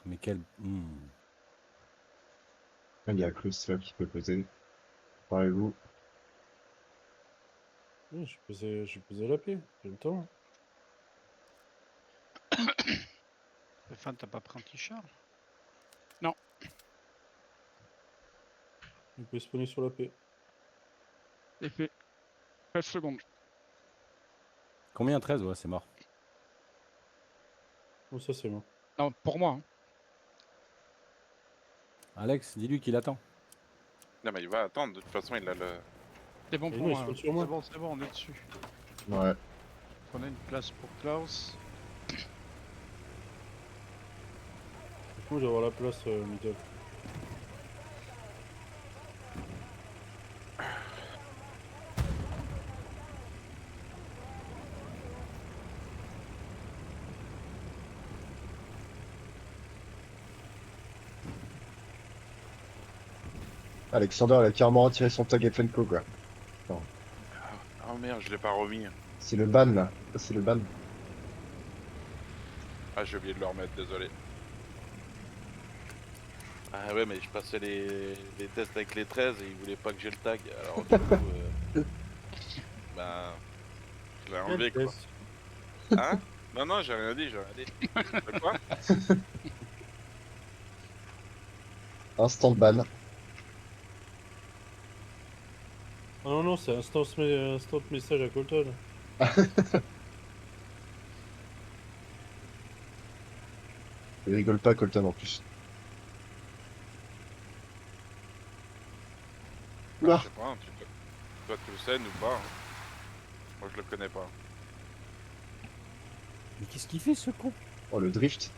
Mais quel... Il y a Klaus là qui peut poser. Parlez-vous. Oui, j'ai posé la paix, j'ai le temps. Stéphane, t'as pas pris un petit Charles? On peut spawner sur la paix. Effet. 13 secondes. Combien 13? Ouais, c'est mort. Oh, ça c'est bon. Non, pour moi. Hein. Alex, dis-lui qu'il attend. Non, mais il va attendre, de toute façon, il a le. C'est bon Et pour non, il moi. spawn Hein. sur moi. C'est bon, on est dessus. Ouais. Prenez une place pour Klaus. Moi, je vais avoir la place, middle. Alexander, il a carrément retiré son tag FNCO, quoi. Oh merde, je l'ai pas remis. C'est le ban, là. Ça, c'est le ban. Ah, j'ai oublié de le remettre, désolé. Ah ouais, mais je passais les tests avec les 13 et ils voulaient pas que j'ai le tag. Alors, du coup, ben. Je l'ai enlevé, quoi. Hein? Non, non, j'ai rien dit, j'ai rien dit. De quoi? Instant ban. Ah non, non, c'est instant message à Colton. Il rigole pas, Colton, en plus. Ah, Oula. je sais pas, hein, toi tu le sais ou pas? Hein. Moi je le connais pas. Mais qu'est-ce qu'il fait, ce con? Oh, le drift.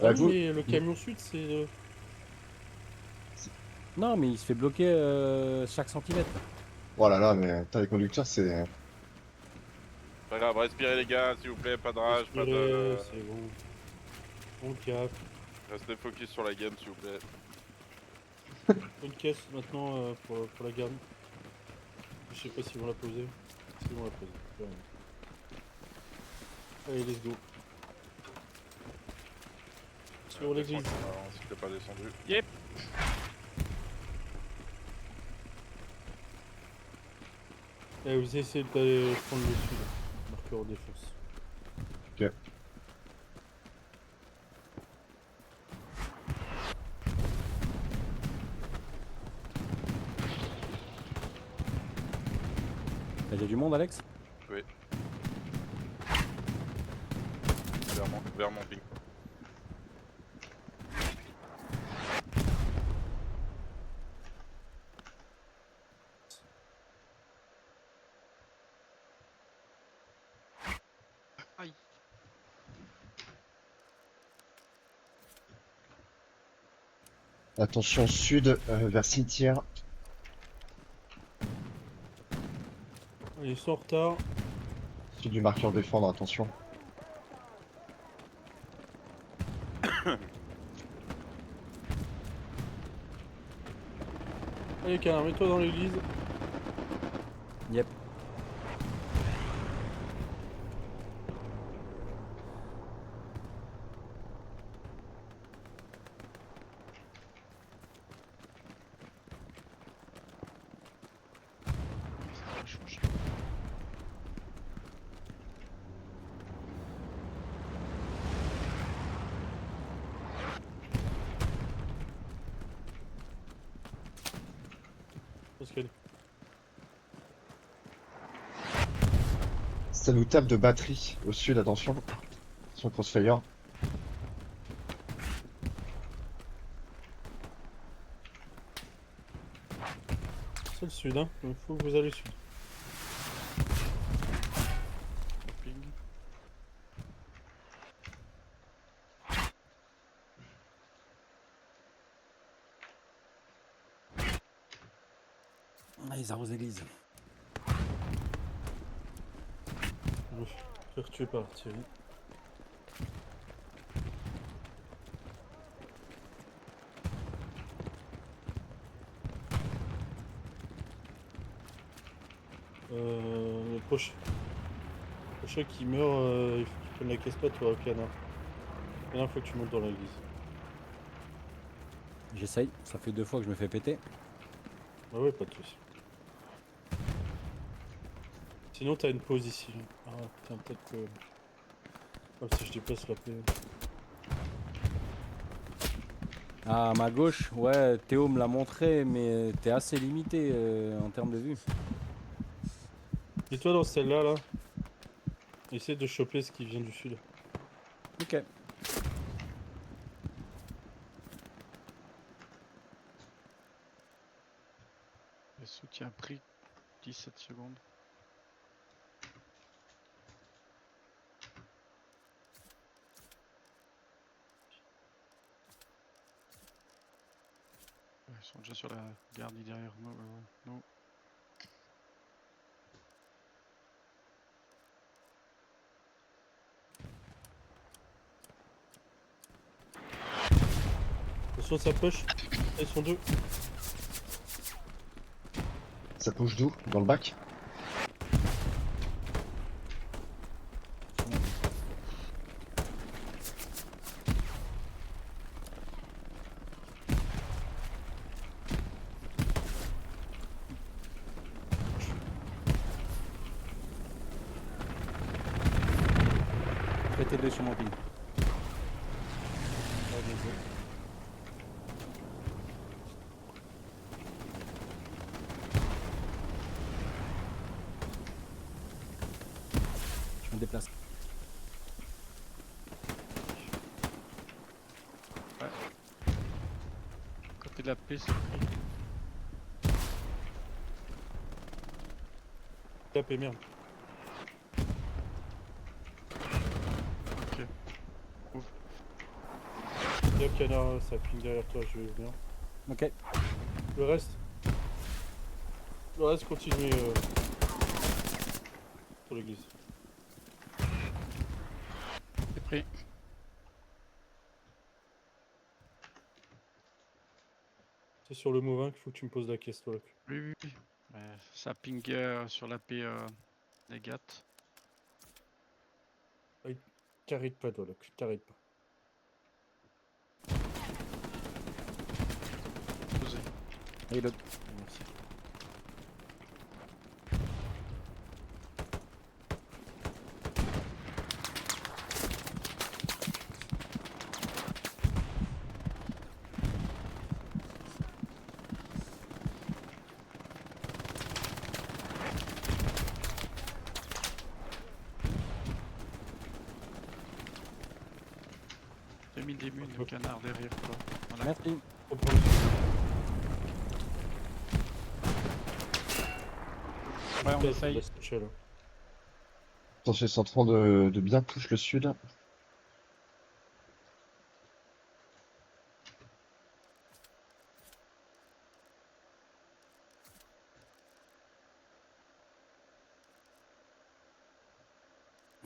Ah oui, vous- mais le camion sud, c'est... Non, mais il se fait bloquer chaque centimètre. Oh là là, mais putain, les conducteurs, c'est... Pas grave, respirez les gars, s'il vous plaît, pas de rage, pas de. Respirez, c'est bon. On le cap. Restez focus sur la game, s'il vous plaît. Une caisse maintenant pour la garde. Je sais pas s'ils vont la poser. S'ils vont la poser. Ouais. Allez, let's go. Sur l'église. Si t'es pas descendu. Yep. Allez, vous essayez d'aller prendre le sud. Marqueur défense. Ok. T'as déjà du monde, Alex? Oui. Vers mon ping. Aïe. Attention, sud, vers cimetière. Allez, ils sont en retard. Sud du marqueur défendre, attention. Allez, canard, mets-toi dans l'église. Yep. Ça va changer. Parce qu'elle... Ça nous tape de batterie. Au sud, attention. Attention, crossfire. C'est le sud, hein. Il faut que vous allez au sud. Ping. Ah, ils arrosent l'église. Je vais faire tuer par Thierry. Le prochain qui meurt, il faut qu'il prenne la caisse pas, toi, canard. Maintenant, faut que tu montes dans l'église. J'essaye, ça fait 2 fois que je me fais péter. Ah ouais, pas de soucis. Sinon, t'as une pause ici. Ah putain, peut-être que... Comme si je déplace la paix. Ah, à ma gauche, ouais, Théo me l'a montré, mais t'es assez limité en termes de vue. Mets-toi dans celle-là, là. Essaie de choper ce qui vient du sud. Ok. Le soutien pris 17 secondes. Ouais, ils sont déjà sur la garde derrière nous. nous. Attention, ça push. Ils sont deux. Ça bouge d'où? Dans le bac? Pété 2 sur mon ping. Ah, désolé. Je me déplace. Côté de la piste. Tapez, merde. Ok. Y'a canard, ça ping derrière toi, je vais venir. Ok. Le reste continuez pour l'église. C'est pris. C'est sur le Mauvin qu'il faut que tu me poses la caisse, toi. Là. Oui. Ça ping sur la P des gats. T'arrêtes pas, toi, là. T'arrêtes pas. Posé. Et l'autre. Merci. J'ai mis des mules de canard derrière toi. Voilà. Merci. Faut prendre- Ouais, on Laisse- essaye. laisse toucher, là. Attention, ils sont en train de bien push le sud.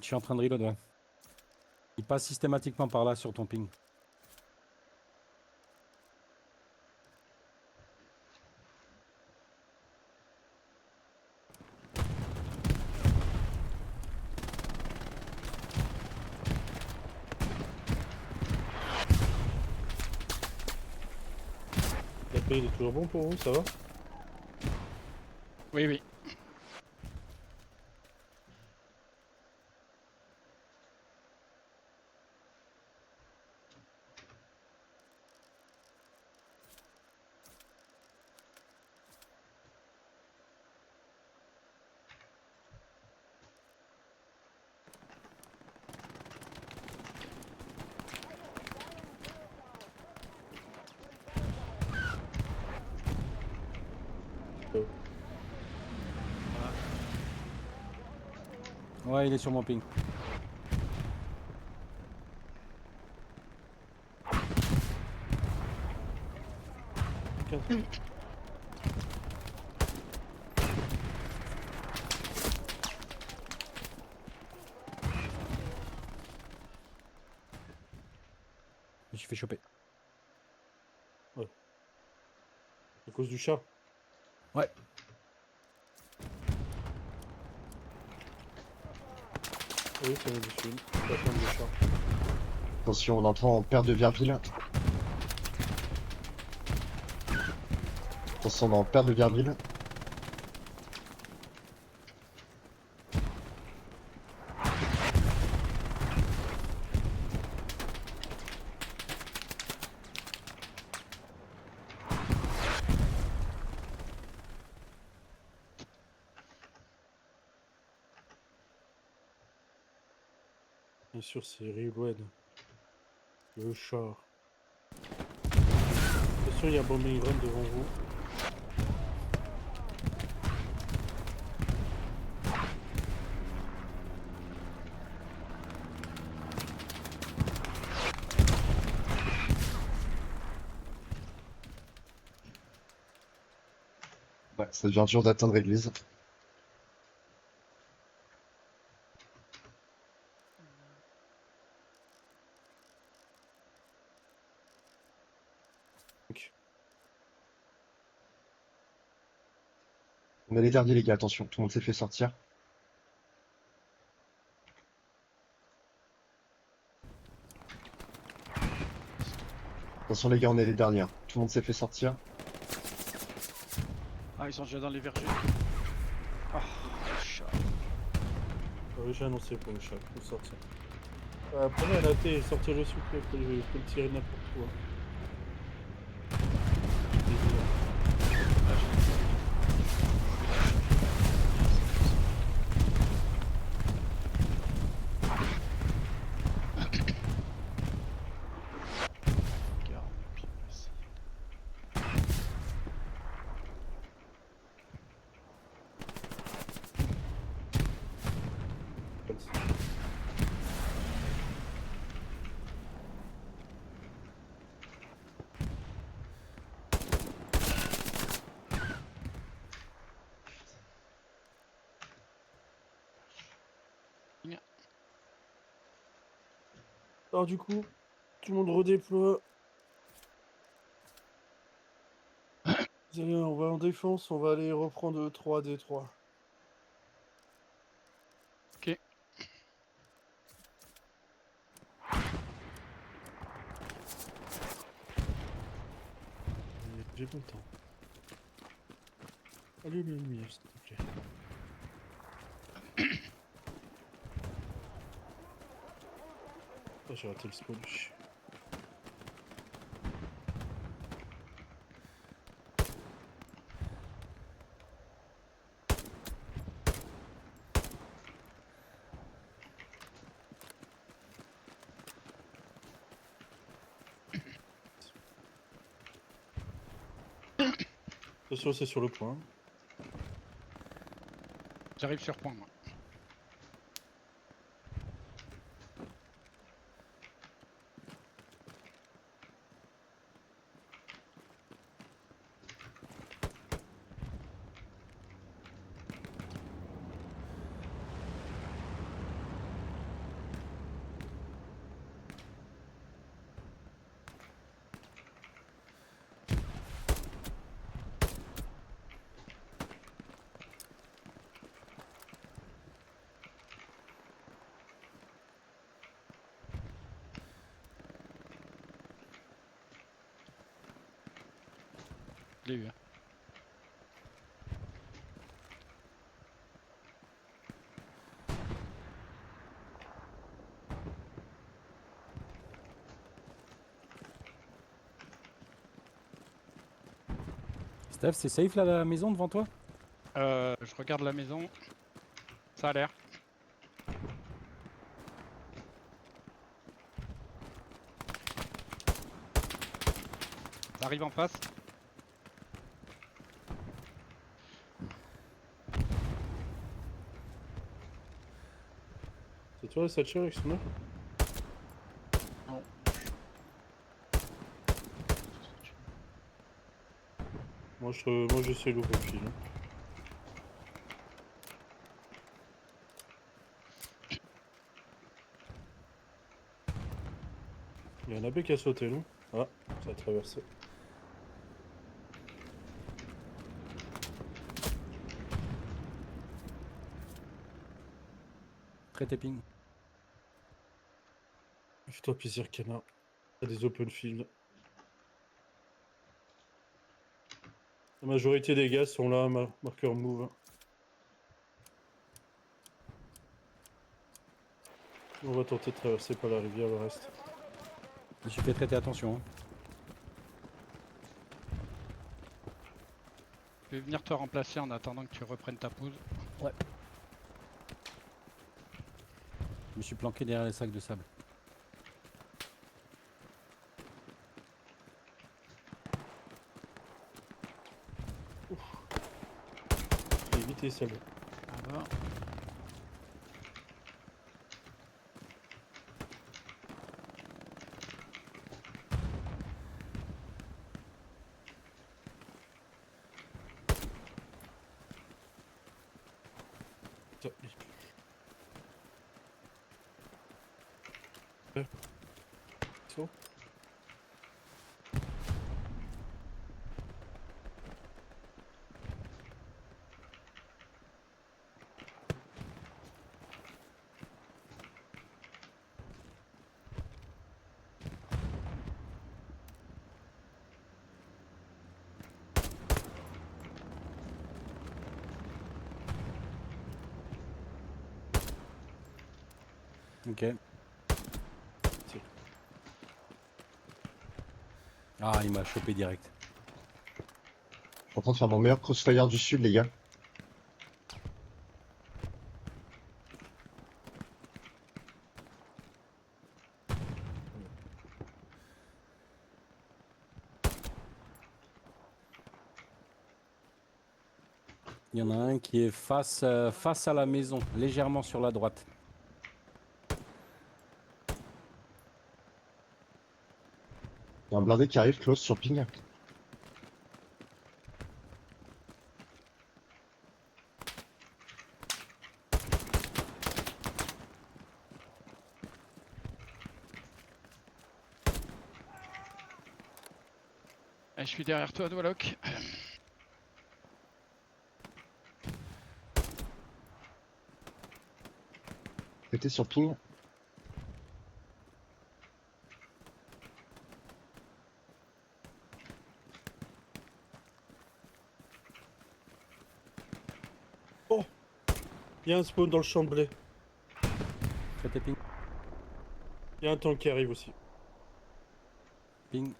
Je suis en train de reload, ouais. Il passe systématiquement par là sur ton ping. La paix, il est toujours bon pour vous, ça va? Oui. Ouais, il est sur mon ping. Je me suis fait choper. À cause du chat. Ouais. Oui, ça va du sud. La femme du chat. Attention, on entre en perte de Virville. Attention, on est en perte de Virville. Bien sûr, c'est Riloued. Le char. Attention, il y a un bombing run devant vous. Ouais, ça devient dur d'atteindre l'église. Ok. On est les derniers, les gars, attention, tout le monde s'est fait sortir. Attention, les gars, on est les derniers. Tout le monde s'est fait sortir. Ah, ils sont déjà dans les vergers. Ah, chat. J'ai annoncé pour le chat, faut sortir. Prenez la thé et sortir-le s'il vous plaît, je peux le tirer n'importe où. Regarde, puis merci. Alors du coup, tout le monde redéploie. Allez, on va en défense, on va aller reprendre 3 D3. Ok. J'ai pas le temps. Allume la lumière, s'il te plaît. Ah, j'ai raté le spawn. Attention, c'est sur le point. J'arrive sur point, moi. Je l'ai eu. Hein. Steph, c'est safe là, la maison devant toi? Je regarde la maison. Ça a l'air. Ça arrive en face. C'est toi, Satcher, avec son œuf? Non. Moi, je sais l'ouvre fil. Il y a un AB qui a sauté, non? Ah, ça a traversé. Très tapping. Fais-toi plaisir, canard. T'as des open field. La majorité des gars sont là, marqueur move. On va tenter de traverser par la rivière le reste. Je suis fait traiter attention. Hein. Je vais venir te remplacer en attendant que tu reprennes ta pause. Je me suis planqué derrière les sacs de sable. J'ai évité celle-là. Ah bah. Tiens, so. Ok. Tiens. Ah, il m'a chopé direct. Je suis en train de faire mon meilleur crossfire du sud, les gars. Il y en a un qui est face à la maison, légèrement sur la droite. Il y a un blindé qui arrive, close sur ping. Je suis derrière toi, Dwalok. Pété sur ping. Il y a un spawn dans le champ de blé. Traité ping. Il y a un tank qui arrive aussi. Ping.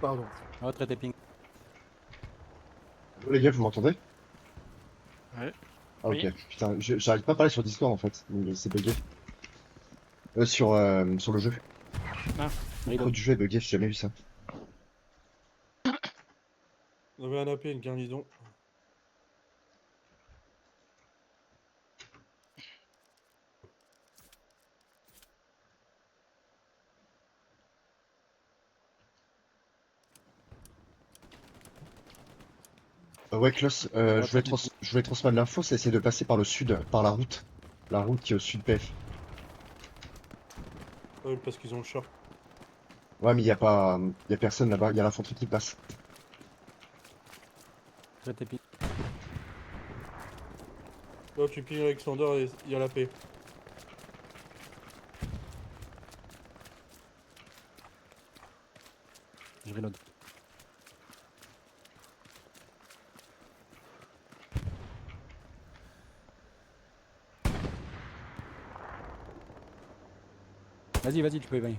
Pardon. Ah, traité ping. Oh, les gars, vous m'entendez? Ouais. Ah, ok. Oui. Putain, j'arrive pas à parler sur Discord en fait. C'est bugué. Sur le jeu. Ah. Le micro du jeu est bugué, j'ai jamais vu ça. On avait un AP, une garnison. Ouais, Klaus, je voulais transmettre l'info, c'est essayer de passer par le sud, par la route. La route qui est au sud PF. Ouais, parce qu'ils ont le char. Ouais, mais y a personne là-bas, y a l'infanterie qui passe. Traité ping. Là, tu pilles Alexander et il y a la paix. Je reload. Vas-y, tu peux évaluer.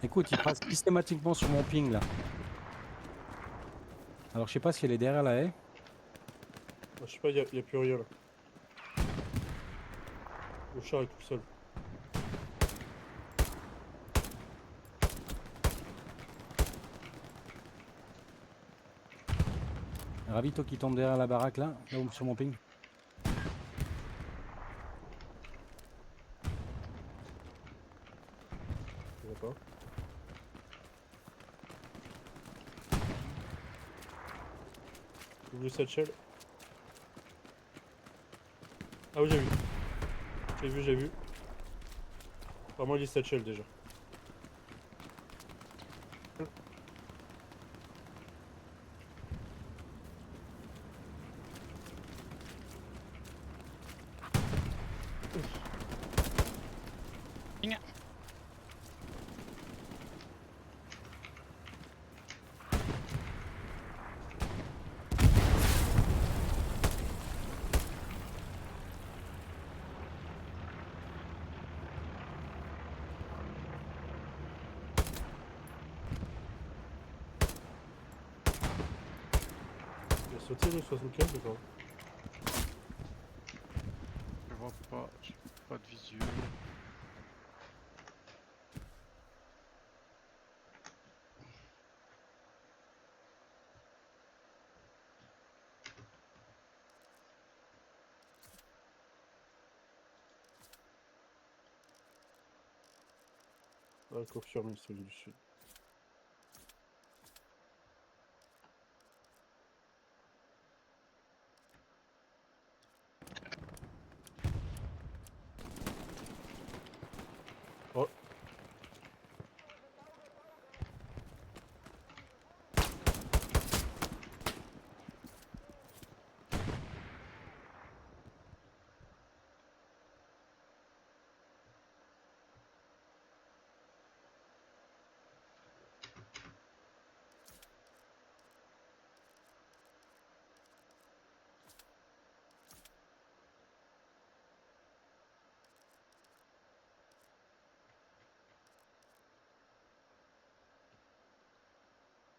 Écoute, il passe systématiquement sur mon ping là. Alors je sais pas si elle est derrière la haie. Je sais pas, il y a plus rien là. Le char est tout seul. Ravito qui tombe derrière la baraque là, là où sur mon ping. Je vois pas. J'ouvre le satchel. Ah oui, j'ai vu. J'ai vu. Pas moi, les satchels déjà. Ping. Il a sauté le 75 ou pas? Je vois pas, j'ai pas de visuel. Ah, confirmé, celui du sud. Oh,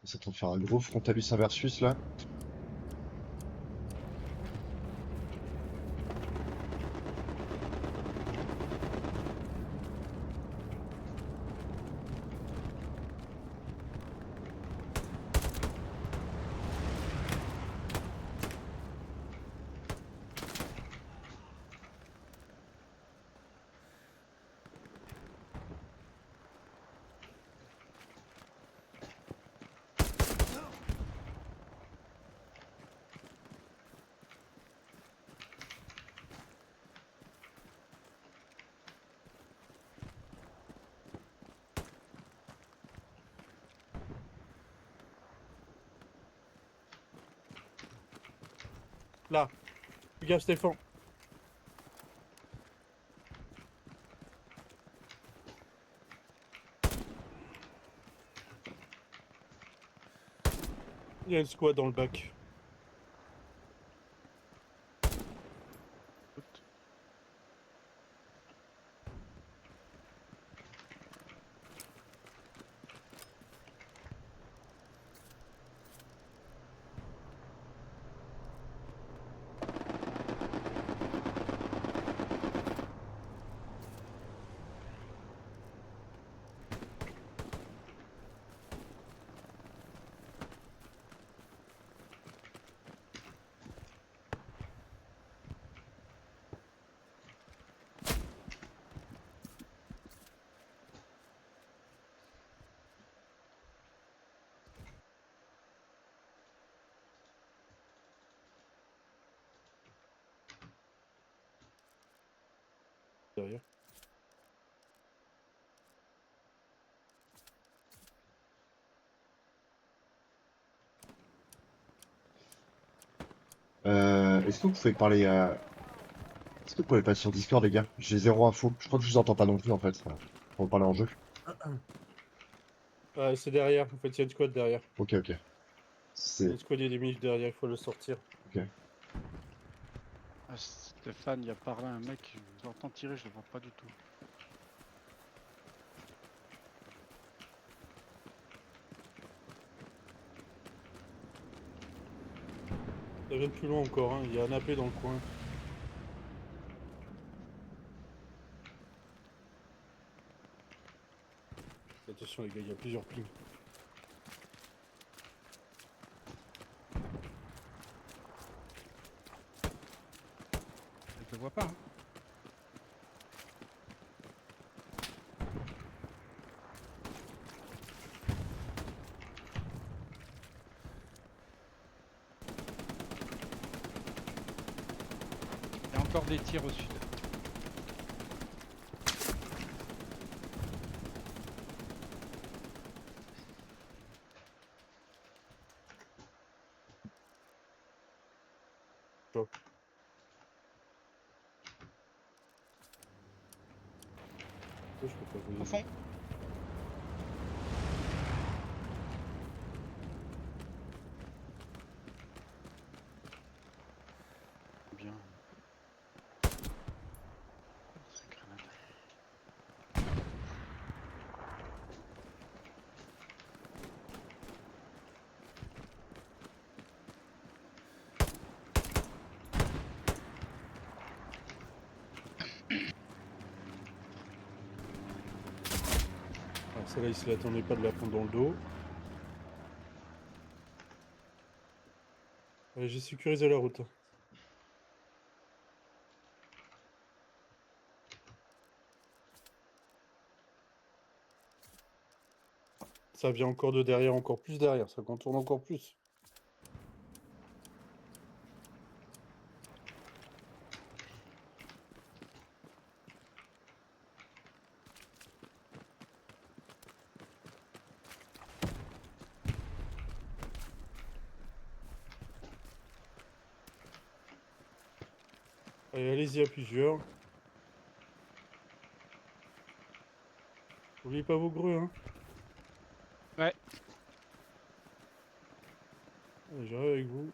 C'est en train de faire un gros frontalus inversus là. là. Fais gaffe, Stéphane. Il y a une squad dans le bac. Derrière. Est-ce que vous pouvez parler Est-ce que vous pouvez passer sur Discord les gars? J'ai zéro info. Je crois que je vous entends pas non plus en fait. On va parler en jeu. C'est derrière. En fait, il y a une squad derrière. Ok, ok. Il y a C'est... une squad ennemie derrière, il faut le sortir. Ok. Ah, Stéphane, il y a par là un mec, je l'entends tirer, je le vois pas du tout. Ça vient de plus loin encore, hein. Il y a un AP dans le coin. Attention les gars, il y a plusieurs pings. Je le vois pas. Hein. Il y a encore des tirs au sud. Je peux pas Au voir. fond. Bien. C'est grenade. Alors celle-là, il se l'attendait pas de la prendre dans le dos. Allez, j'ai sécurisé la route. Ça vient encore de derrière, encore plus derrière, ça contourne encore plus. Allez, allez-y à plusieurs. N'oubliez pas vos grues, hein. Ouais. Allez, j'arrive avec vous.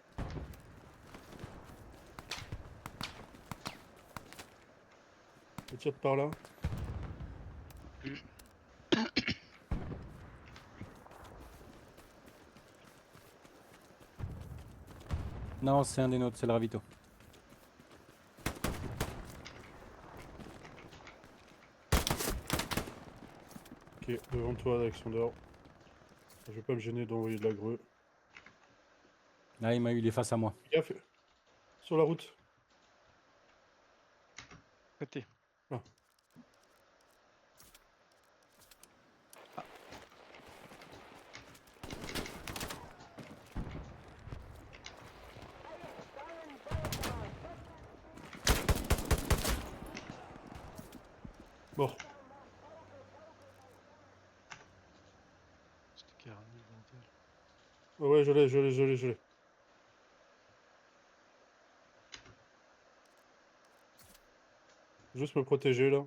Je tire par là. Non, c'est un des nôtres, c'est le ravito. Ok, devant toi, Alexander. Je vais pas me gêner d'envoyer de la grue. Là, il est face à moi. Fais gaffe. Sur la route. Côté. Ah. Mort. C'était carré, bordel. Ouais, je l'ai. Juste me protéger là.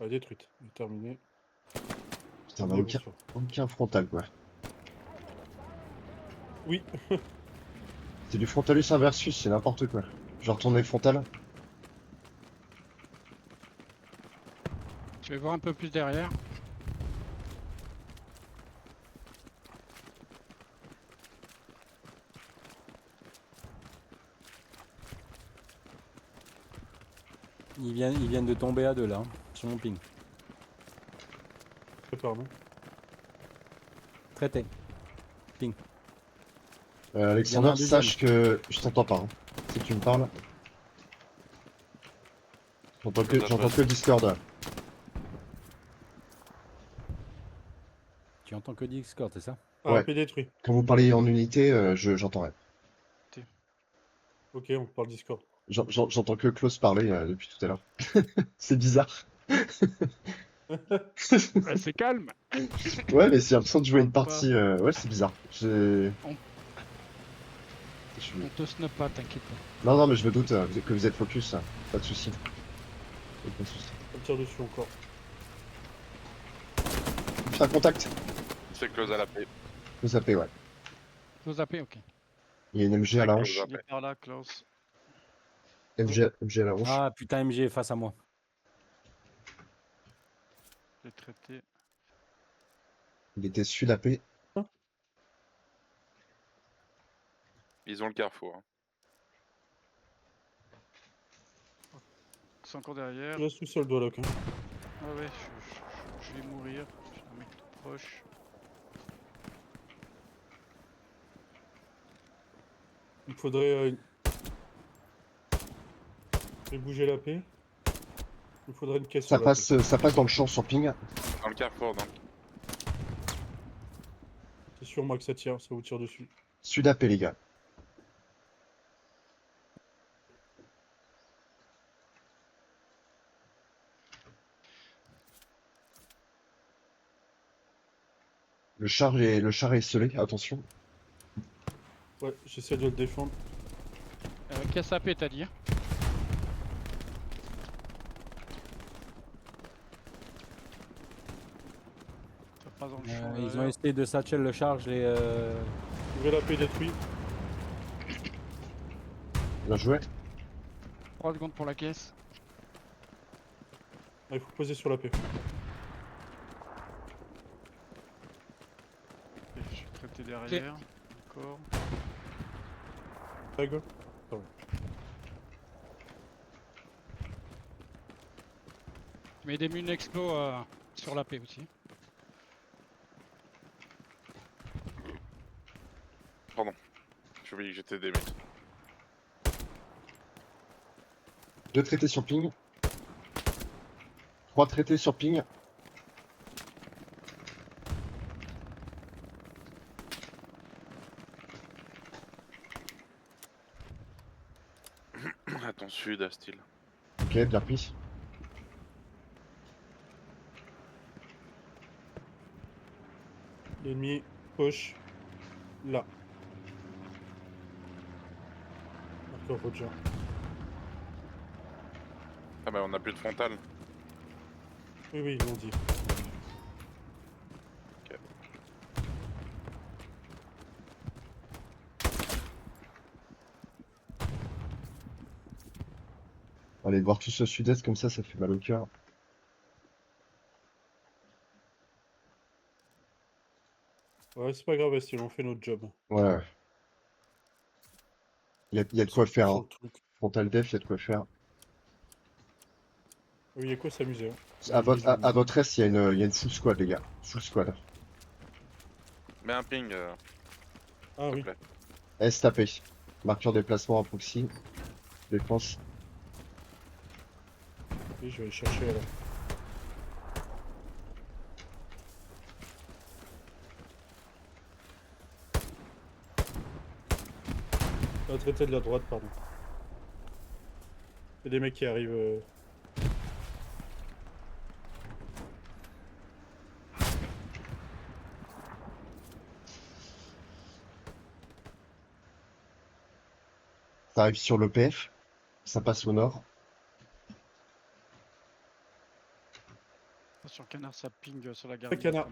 Ah, détruite. Terminé. Putain, on a aucun frontal, quoi. Oui. C'est du frontalus inversus, c'est n'importe quoi. Je vais retourner frontal. Je vais voir un peu plus derrière. Ils viennent de tomber à deux là, hein, sur mon ping. Prépare, non? Traité. Alexander, Il y en a un deuxième. sache que je t'entends pas. Hein. Si tu me parles. J'entends que Discord. Tu entends que Discord, c'est ça? Ah, Ouais. AP détruit. Quand vous parlez en unité, j'entends rien. Ok, on parle Discord. J'entends que Klaus parler depuis tout à l'heure. C'est bizarre. C'est calme. Ouais, mais j'ai l'impression de jouer une Parle partie. Ouais, c'est bizarre. Je suis- On te snob pas, t'inquiète pas. Non, non, mais je me doute que vous êtes focus. Pas de soucis. Pas de soucis. On tire dessus encore. Putain, contact. C'est close à la paix. Vous zappez, ouais. Faut zapper, ok. Il y a une MG à la hanche. Il est par là, Klaus. MG à la hanche. Ah putain, MG est face à moi. Je l'ai traité. Il était sud AP. Ils ont le carrefour. Hein. C'est encore derrière. Je reste tout seul, Doaloc. Hein. Ah ouais, je je vais mourir. J'ai un mec tout proche. Il me faudrait... Je vais bouger la paix. Il me faudrait une caisse sur la paix. Ça passe dans le champ sur ping. Dans le carrefour, donc. C'est sur moi que ça tire, ça vous tire dessus. Sud AP, les gars. Le char est scellé, attention. Ouais, j'essaie de le défendre. Caisse AP, t'as dit? Ça passe dans le champ. Ils ont derrière. essayé de satchel le charge et Ouvrez la paix détruit. Bien joué. 3 secondes pour la caisse. Ah, il faut poser sur la paix. Et je suis traité derrière. Encore. Tag. Je mets des mines explo sur la paix aussi. J'ai oublié que j'étais des mecs. 2 traités sur ping. 3 traités sur ping. À ton sud, à style. Ok, bien pris. L'ennemi, poche. Là. Marqueur Roger. Ah bah on a plus de frontal. Oui, oui, ils l'ont dit. Allez, voir tout ce sud-est comme ça fait mal au cœur. Ouais, c'est pas grave, Style, on fait notre job. Ouais. Il y a de quoi faire. Sur Hein. le truc. Frontal def, il y a de quoi faire. Oui, il y a quoi s'amuser. Hein. À Les gens, votre est, il y a une full squad, les gars. Full squad. Mets un ping, Ah s'il te oui, plaît. S tapé. Marqueur déplacement à proxy. Défense. oui, je vais aller chercher alors. La traité de la droite, pardon. Il y a des mecs qui arrivent. Ça arrive sur l'EPF. Ça passe au nord. Sur canard, ça ping sur la garde. canard.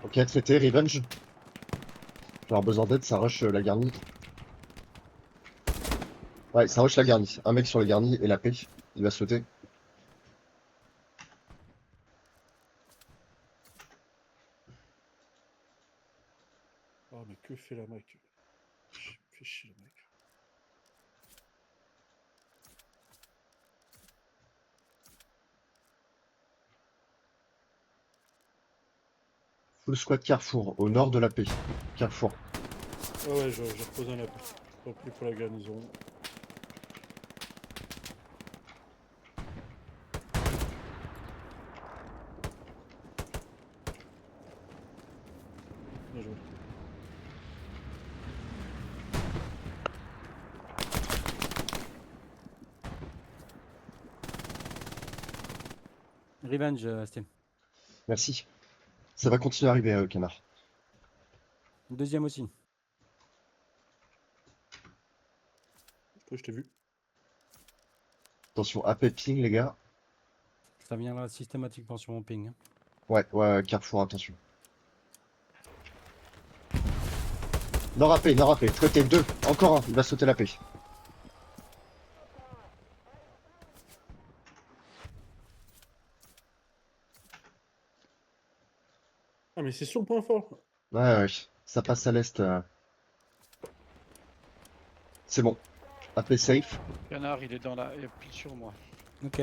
Ok, traité, revenge. Je vais avoir besoin d'aide, ça rush la garnie. Ouais, ça rush la garnie. Un mec sur la garnie et la paix. Il va sauter. Oh, mais que fait la mec? Fais chier le mec. Full squad Carrefour, au nord de la paix. Carrefour. Ah ouais, je repose un appel. Tant pis pour la garnison. Bien joué. revenge, Steam. Merci. Ça va continuer à arriver, canard. Deuxième aussi. Je t'ai vu. Attention, AP ping, les gars. Ça vient là systématiquement sur mon ping. Hein. Ouais, ouais, Carrefour, attention. Nord AP, Nord AP. Traité 2. Encore un, il va sauter la paix. Ah, mais c'est sur le point fort. Ouais, ouais, ça passe à l'est. C'est bon. AP safe. Canard, il est dans la. Il est pile sur moi. Ok.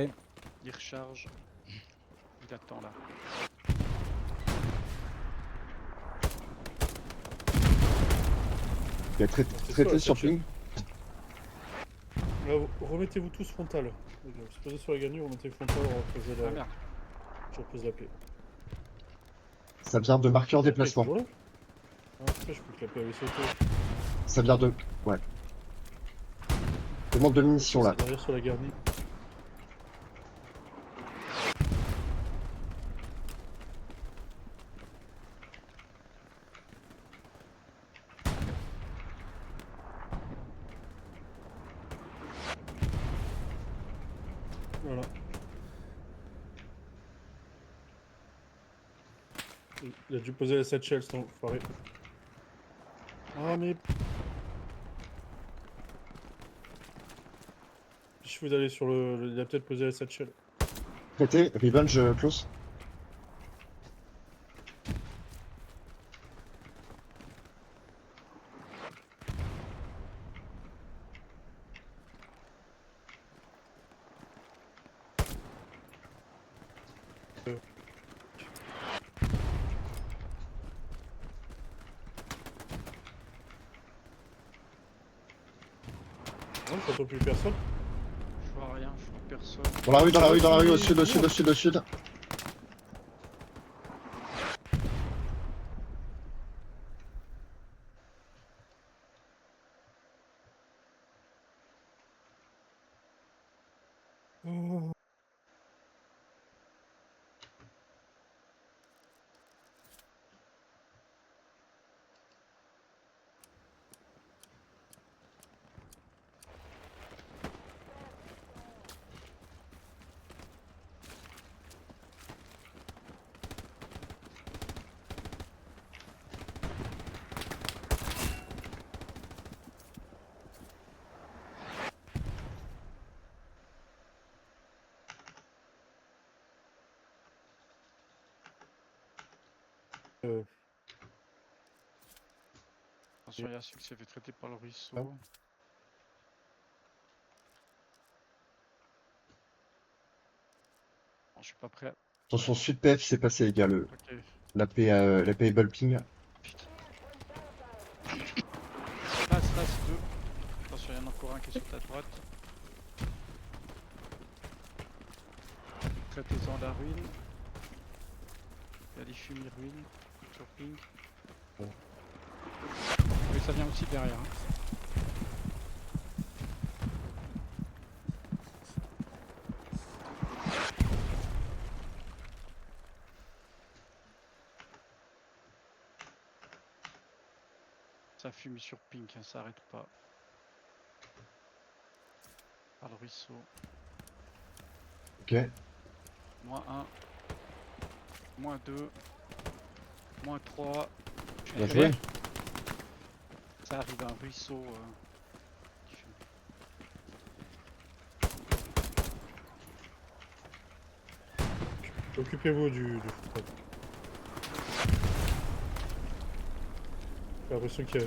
Il recharge. Il attend là. Il a traité sur ping. Là, remettez-vous tous frontal. Vous se posez sur la gagnure, remettez frontal, Ah merde. je repose la paix. Ça vient de marqueur La paix est déplacement. toujours là. Ah, après, je crois que la paix avait sauté. Ça vient de... Ouais. Demande de munitions là. C'est derrière sur la garnie. Voilà. Il a dû poser la satchel, cet enfoiré. Ah mais... Je vous aller sur le... Il a peut-être posé la satchel. Traité, revenge close. Non, j'entends plus personne. Je vois rien, je vois personne. Dans la rue, dans la rue, dans la rue, au sud, au sud, au sud, au sud. Attention, Yassine s'est fait traiter par le ruisseau. Ah. Bon, je suis pas prêt. Attention, sud PF, c'est passé les gars, Ok. la Payable ping. Putain. Là, c'est deux. Attention, il y en a encore un qui est sur ta droite. Traitez-en la ruine. Il y a des fumies ruines sur ping. Bon. Oui, ça vient aussi derrière. Hein. Ça fume sur ping, hein, ça arrête pas. Par le ruisseau. Ok. Moins 1. Moins 2. Moins 3. Bien joué. Ça arrive à un ruisseau. Qui fume. Occupez-vous du football. J'ai l'impression qu'il y a...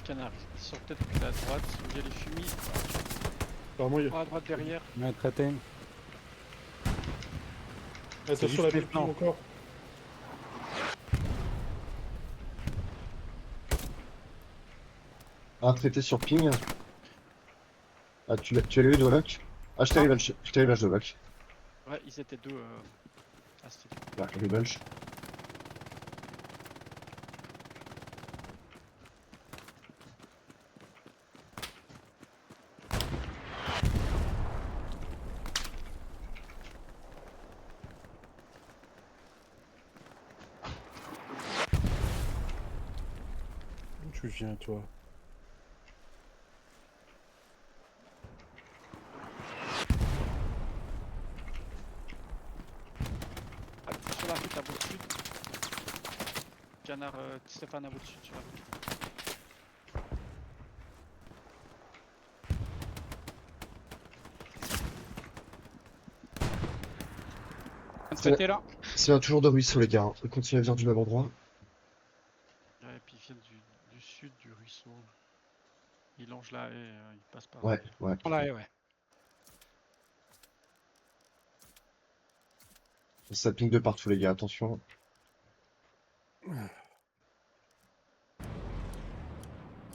Canard, il sort peut-être depuis la droite, il y a les fumis. Alors moi, il y a... Oh, à droite derrière. Ouais, traité. Attention juste la belle maintenant. ping encore. Un traité sur ping. Ah, tu as lu de Woloch? Ah, je t'ai revenge de Woloch. Ouais, ils étaient deux à ce type. Ouais, revenge. D'où tu viens, toi? à votre sud. Canard, Stéphane à votre sud sur la route. C'était là. C'est toujours de ruisseau, les gars. Hein. Continuez à venir du même endroit. Ouais, et puis ils viennent du sud du ruisseau. Ils longent la haie, ils passent par. Ouais, ouais. Là, ouais. Ça ping de partout, les gars. Attention. Il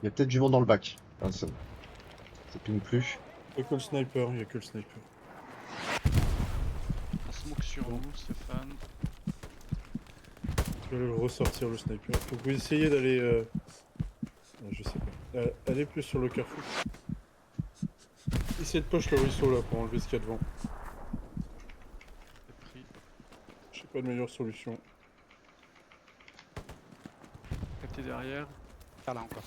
y a peut-être du monde dans le bac. Ah, ça ping plus. Il y a que le sniper, il y a que le sniper. Un smoke sur nous, Stéphane. Je vais le ressortir le sniper. Faut que vous essayiez d'aller... je sais pas. Allez plus sur le carrefour. Essayez de push le ruisseau là pour enlever ce qu'il y a devant. C'est pris. Je sais pas de meilleure solution. Côté derrière. Par là encore.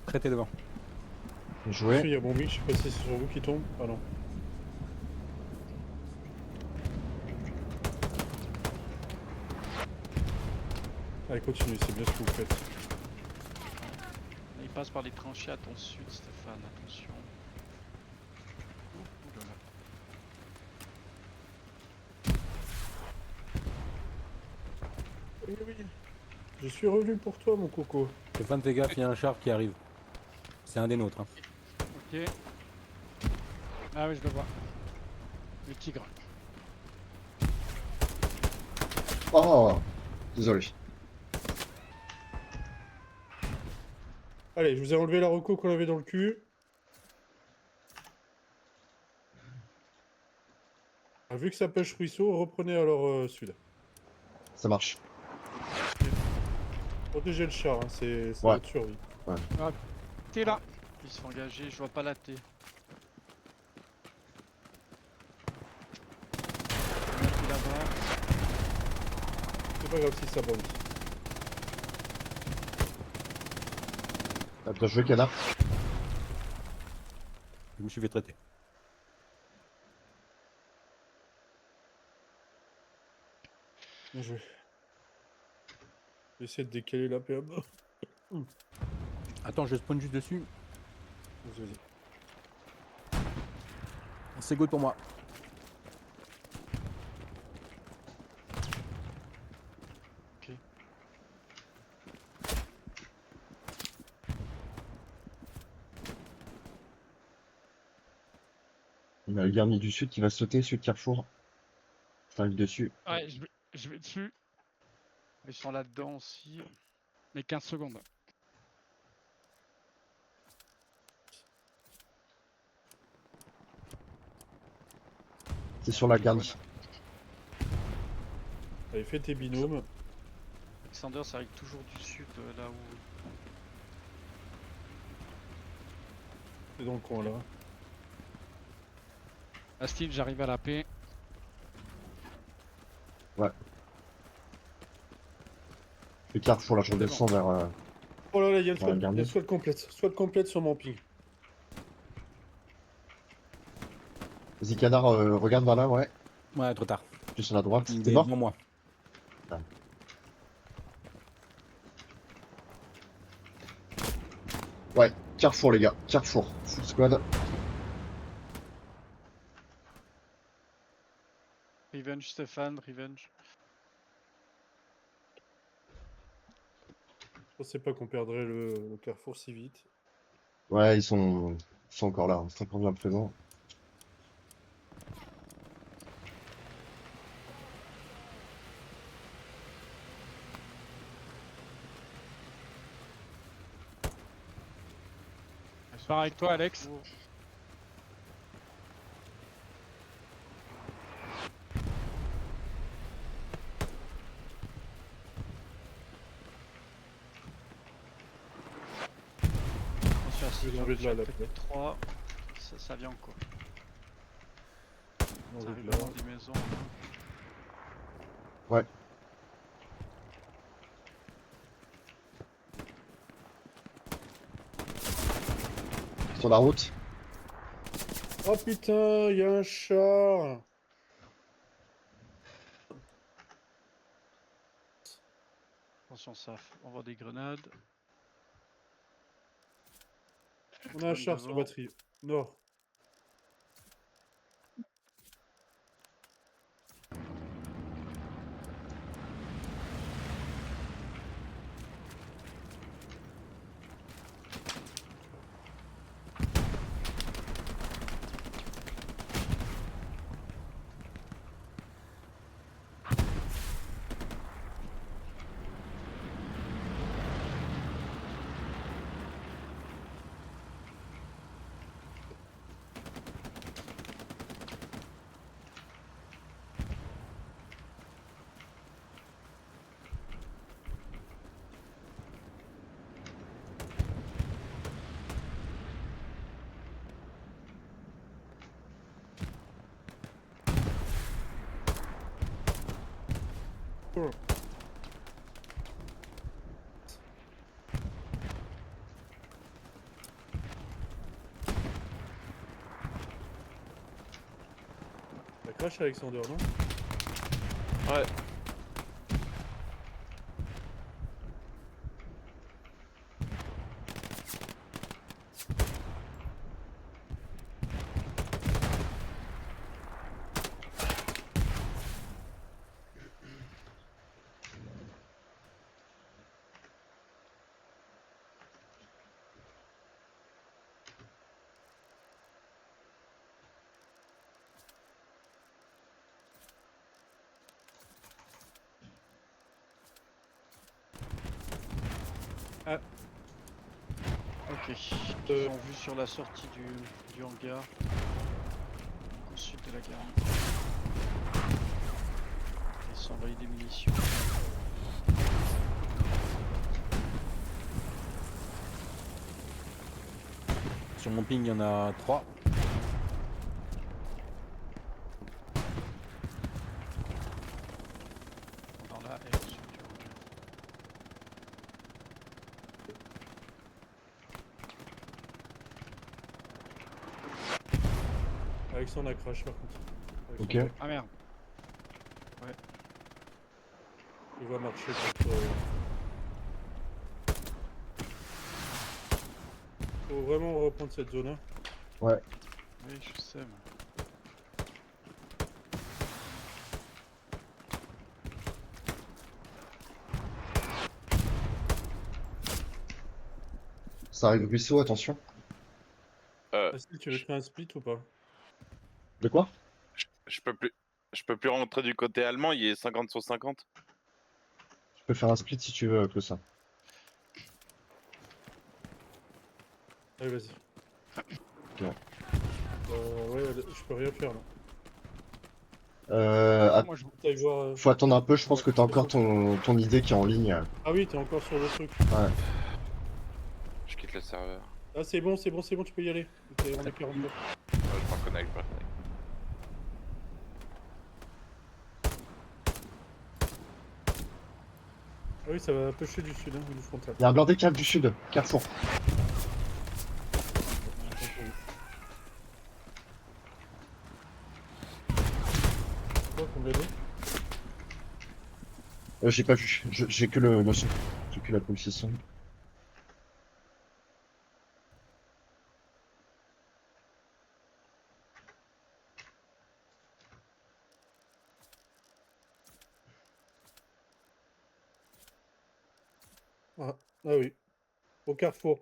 Traité devant. Bien joué. Il y a Bombi, je sais pas si c'est sur vous qui tombe. Ah non. Allez, continuez, c'est bien ce que vous faites. Il passe par les tranchées à ton sud, Stéphane, attention. Ouh là là. Oui, oui. Je suis revenu pour toi, mon coco. Stéphane, fais gaffe, il y a un char qui arrive. C'est un des nôtres. Hein. Ok. Ah oui, je le vois. Le tigre. Oh, désolé. Allez, je vous ai enlevé la reco qu'on avait dans le cul. Ah, vu que ça pêche ruisseau, reprenez alors sud. Ça marche. Protégez le char, hein, c'est Ouais. votre survie. T'es là. Ils se font engager, je vois pas la T. Là-bas. C'est pas grave si ça bombe. Ah, bien joué, canard. Je me suis fait traiter. Bien joué. J'essaie de décaler la PA. Attends, je spawn juste dessus. Vas-y. C'est good pour moi. On a le garni du sud qui va sauter sur le carrefour. Ça arrive dessus. Ouais, je vais dessus. Ils sont là-dedans aussi. Mais 15 secondes. C'est sur la garni. Allez, fais tes binômes. Alexander, ça arrive toujours du sud, là où. C'est dans le coin là. Astine, j'arrive à la paix. Le carrefour, là, je redescends vers. Oh là là, il y a le Ouais, SWAT, garni. il y a le SWAT complète. SWAT complète sur mon ping. Vas-y, canard, regarde vers là, ouais. Ouais, trop tard. Juste à la droite. Il T'es est mort? devant moi. Ouais, carrefour, les gars. Carrefour. Full squad. Revenge, Stéphane, Revenge. Je pensais pas qu'on perdrait le carrefour si vite. Ouais, ils sont encore là. Ils sont encore bien présents. Je pars avec toi, Alex. Attention à Je vais enlever de là, là. 3. Ça vient encore. On Ça va arrive là. devant des maisons. Ouais. sur la route. Oh putain, il y a un char. Attention, ça envoie des grenades. On a un char sur Devant. batterie. Nord. Oh. Ça crash Alexander, non? Ouais. Ok. Ils ont vu sur la sortie du hangar. Au sud de la gare. Ils sont envoyés des munitions. Sur mon ping, il y en a 3. Dans la haie au sud du hangar. Alexander a crash par contre. Ok. Alexander, Ah merde. il va marcher contre. Faut vraiment reprendre cette zone hein. Oui, je sais. Moi. Ça arrive au ruisseau, attention. Facile, tu veux faire un split ou pas? De quoi? Je peux plus. Je peux plus rentrer du côté allemand, il est 50 sur 50. Je peux faire un split si tu veux, que ça. Allez, vas-y. Ok. Ouais, je peux rien faire là. Att- Moi, je... T'ailles voir. Faut attendre un peu, je pense que t'as encore ton idée qui est en ligne. Ah oui, t'es encore sur le truc. Ouais. Je quitte le serveur. Ah, c'est bon, tu peux y aller. On est 49. Ouais, je me reconnecte, je me reconnecte. Ah oui, ça va pusher du sud, hein, du frontal. Il y a un blindé qui arrive du sud, Carrefour. Quoi, combien d'eau? J'ai pas vu, j'ai que le son. J'ai que la position. Ah oui. Au carrefour.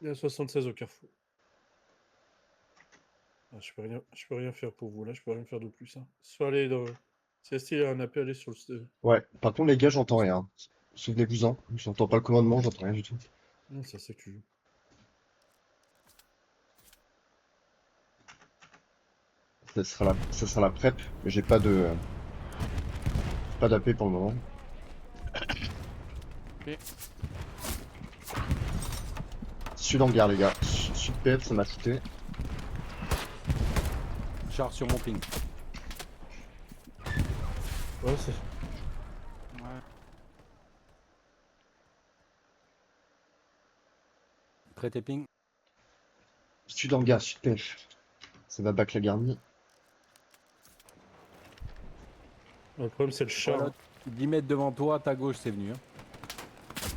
Il y a 76 au carrefour. Ah, je peux rien faire pour vous là, je peux rien faire de plus. Hein. Soit aller dans. C'est il y a un appel aller sur le. Ouais, par contre les gars, j'entends rien. Souvenez-vous-en, j'entends pas le commandement, j'entends rien du tout. Non, ça c'est que tu joues. Ça sera la prep, mais j'ai pas de... pas d'AP pour le moment. Ok. Sud hangar les gars, sud PF ça m'a shooté. Char sur mon ping. Ouais, c'est. Ouais. Traité ping. Sud hangar, sud PF. Ça va back la garnie. Le problème, c'est le char. Voilà. 10 mètres devant toi, ta gauche, c'est venu. Hein.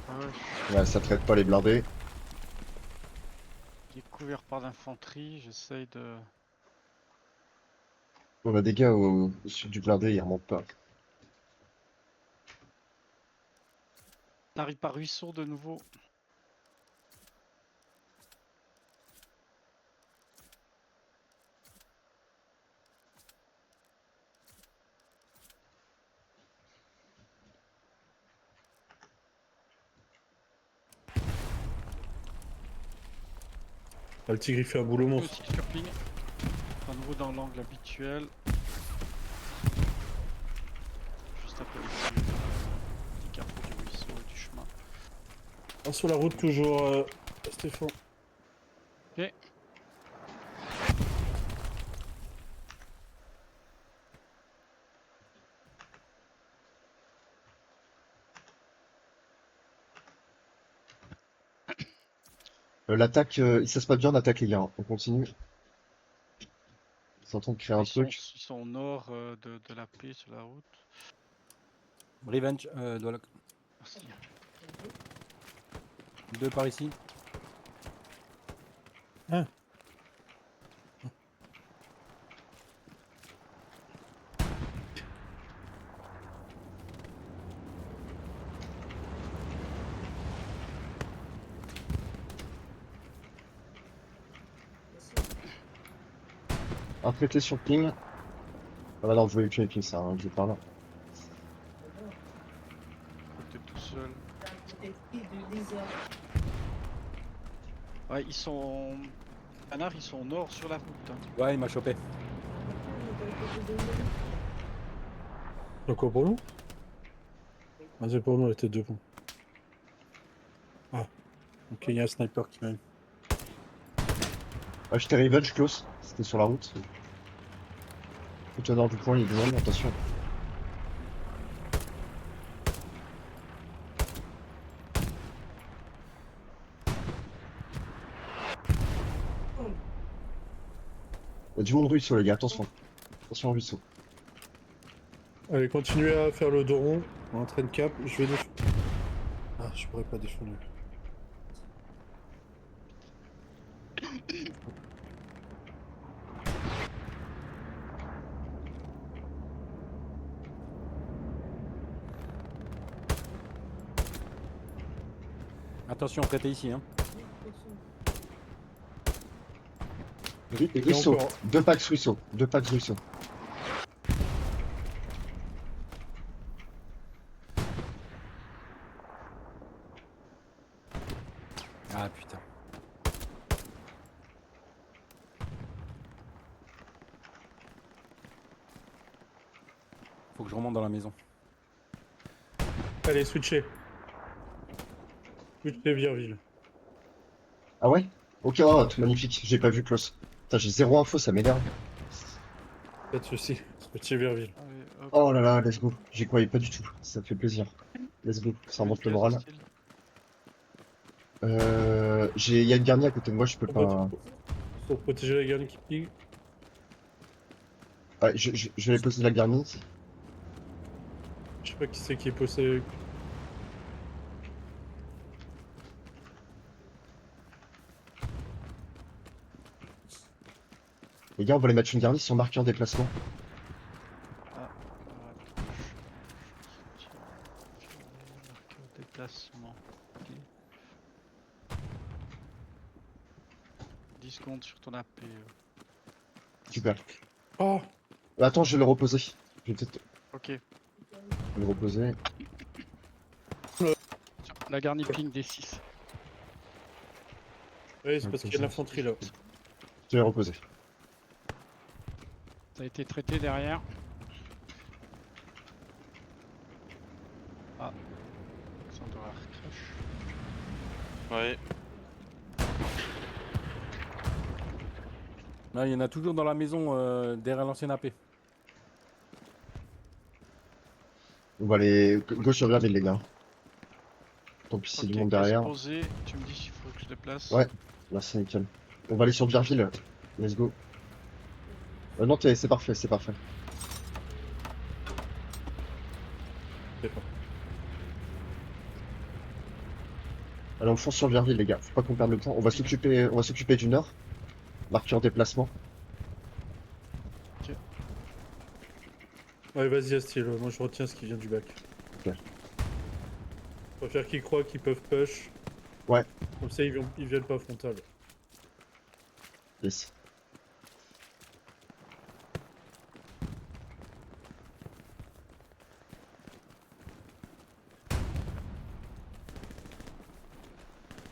Ah ouais, Ouais, ça traite pas les blindés. qui est couvert par l'infanterie, j'essaye de... On a des gars au sud du blindé, ils remontent pas. On arrive par ruisseau de nouveau. Ah, le tigre, il fait un boulot monstre. Petit curling. À nouveau dans l'angle habituel. Juste après les carrefours du ruisseau et du chemin. Ah, sur la route, toujours, Stéphane. Ok. L'attaque, ça se passe bien, on attaque les gars, hein. On continue. Ils sont en train de créer un truc. Ils sont au nord de la paix sur la route. Revenge, Merci. 2 par ici. Un traité sur ping. Ah bah non, je voulais tuer ping, ça, hein, je parle. T'es tout seul. Ouais, ils sont... Canard, ils sont au nord sur la route. Hein. Ouais, il m'a chopé. Donc quoi pour nous? Ah, c'est pour nous, elle était 2 points. Ah. Ok, il y a un sniper qui m'aime. Ouais, j'étais revenge close, c'était sur la route. Tout au nord du point, il y a des hommes, attention. Il y a du monde ruisseau les gars, attention. Attention au ruisseau. Allez, continuez à faire le dos rond. On entraîne cap. Je vais défendre. Ah, je pourrais pas défendre. Attention, traité ici. Hein. Ruisseau, encore. 2 packs ruisseau, 2 packs ruisseau. Ah putain. Faut que je remonte dans la maison. Allez, switchez. Switchez Virville. Ah ouais? Ok, oh, magnifique, j'ai pas vu close. Putain, j'ai 0 info, ça m'énerve. Pas de soucis. Switchez Virville. Allez, hop. Oh là là, let's go. J'y croyais pas du tout, ça me fait plaisir. Let's go, ça remonte le moral. Y a une garnie à côté de moi, je peux pas... Pour protéger la garde qui ping. Ouais, je vais poser la garnie. Je sais pas qui c'est qui est posé. Les gars, on va les mettre une garnie, ils sont marqués en déplacement. Déplacement. Ok. 10 secondes sur ton AP. Super. Oh! Attends, je vais le reposer. Je vais peut-être Ok. le reposer. La garni ping des 6. Oui, c'est parce qu'il y a de l'infanterie là. Je vais le reposer. Ça a été traité derrière. Ah. Sandorar crash. Ouais. Là, il y en a toujours dans la maison derrière l'ancienne AP. On va aller gauche sur Virville, les gars. Tant pis, c'est du monde derrière. Posé. Tu me dis s'il faut que je déplace. Ouais. Là, c'est nickel. On va aller sur Virville. Let's go. Non, c'est parfait, c'est parfait. C'est pas. Allez, on fonce sur Virville, les gars. Faut pas qu'on perde le temps. On va s'occuper du nord. Marqué en déplacement. Ouais, vas-y, Astil, moi je retiens ce qui vient du bac. Ok. Je préfère qu'ils croient qu'ils peuvent push. Ouais. Comme ça, ils viennent pas frontal. Yes.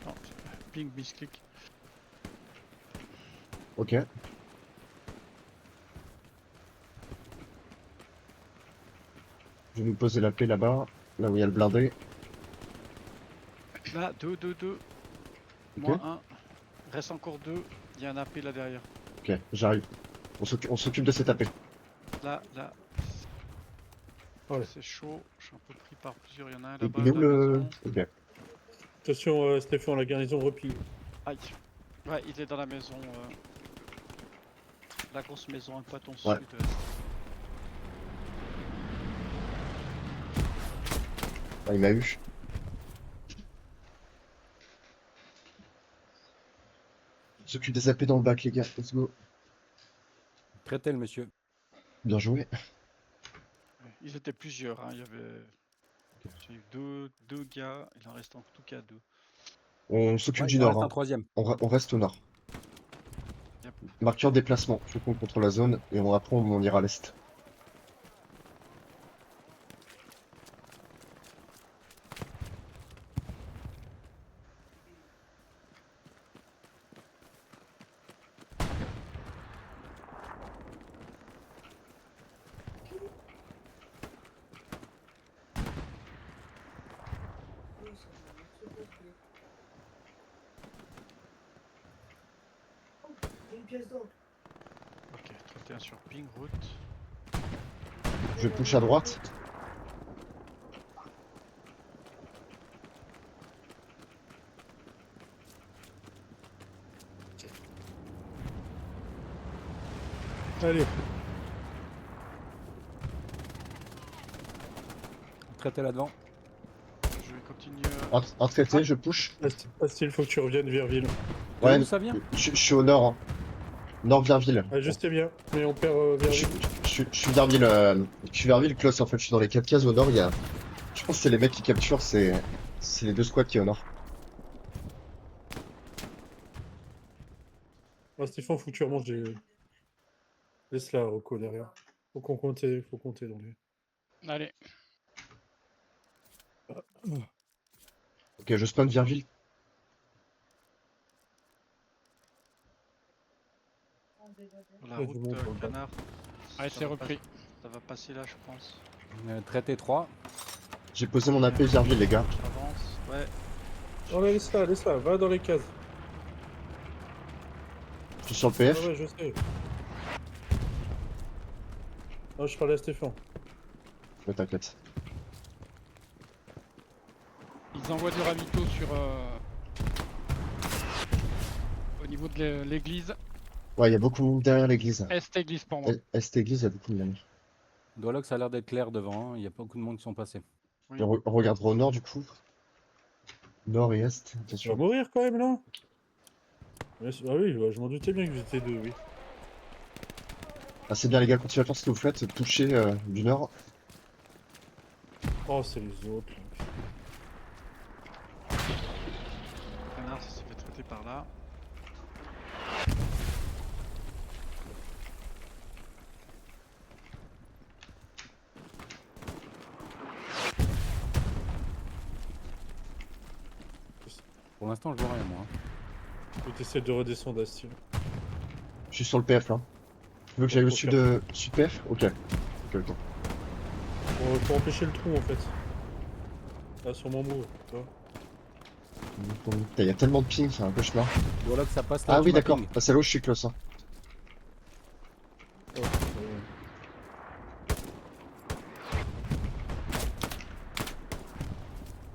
Non, ping, misclick. Ok. Je vais nous poser la paix là-bas. Là où il y a le blindé. Là, 2, 2, 2. Moins 1. Reste encore 2. Il y a un AP là derrière. Ok, j'arrive. On s'occupe de cet AP. Là, là. Ouais. C'est chaud. Je suis un peu pris par plusieurs. Il y en a un Il là-bas. est où dans la le... maison. Ok. Attention, Stéphane, la garnison replie. Aïe. Ouais, il est dans la maison. La grosse maison, un peu à ton Ouais. sud. Ah, il m'a eu. On s'occupe des AP dans le bac, les gars. Let's go. Traitez le monsieur. Bien joué. Ouais, ils étaient plusieurs. Hein. Il y avait. J'ai eu deux gars. Il en reste en tout cas 2. On s'occupe Ouais, du il en nord. reste un Hein. troisième. On reste au nord. Yep. Marqueur déplacement. Faut qu'on contrôle la zone. Et après, on ira à l'est. Ok, 31 sur ping, route. Je push à droite. Allez, Traitez là-devant. Je vais continuer. Un traité, je push. Astil, faut que tu reviennes vers ville. De où ça vient? Je suis au nord. Hein. Nord Virville. Ah, juste et bien, mais on perd vers Je ville. suis Virville. Je suis Virville, close en fait. Je suis dans les 4 cases au nord. Il y a... Je pense que c'est les mecs qui capturent. C'est les 2 squads qui est au nord. Ah, Stéphane, faut que tu remontes. Laisse-la, Rocco, derrière. Faut compter dans lui. Allez. Ok, je spawn Virville. La Ouais, route, je monte dans le bas. canard. Allez, Ça c'est va repris. Ça va passer là, je pense. Traité 3. J'ai posé mon AP Virville, les gars. Avance. Ouais. Non, mais laisse-la, va dans les cases. Je suis sur le Ah PF. ouais, je sais. Non, je parlais à Stéphane. Ouais, t'inquiète. Ils envoient du ravito sur. Au niveau de l'église. Ouais, il y a beaucoup de monde derrière l'église. Est église pour moi. Est église, il y a beaucoup de monde. Doualoc, ça a l'air d'être clair devant. Hein. Il y a pas beaucoup de monde qui sont passés. Oui. Et on regardera au nord du coup. Nord et est, Tu vas attention. mourir quand même là. Ah oui, ouais, je m'en doutais bien que vous étiez deux, oui. Ah, c'est bien les gars, continuez à faire ce que vous faites. Toucher du nord. Oh, c'est les autres. Là. Canard, ça s'est fait traiter par là. Pour l'instant, je vois rien, moi. Faut essayer de redescendre à style. Je suis sur le PF là. Tu veux que j'aille au sud de sud PF? Ok. Ok. Pour empêcher le trou en fait. Là, sur mon move, tu vois. Putain, il y a tellement de ping, c'est un cauchemar. Doualoc, ça passe là. Ah tu oui, m'as d'accord. ping. Ah, c'est là où je suis close. Hein. Oh,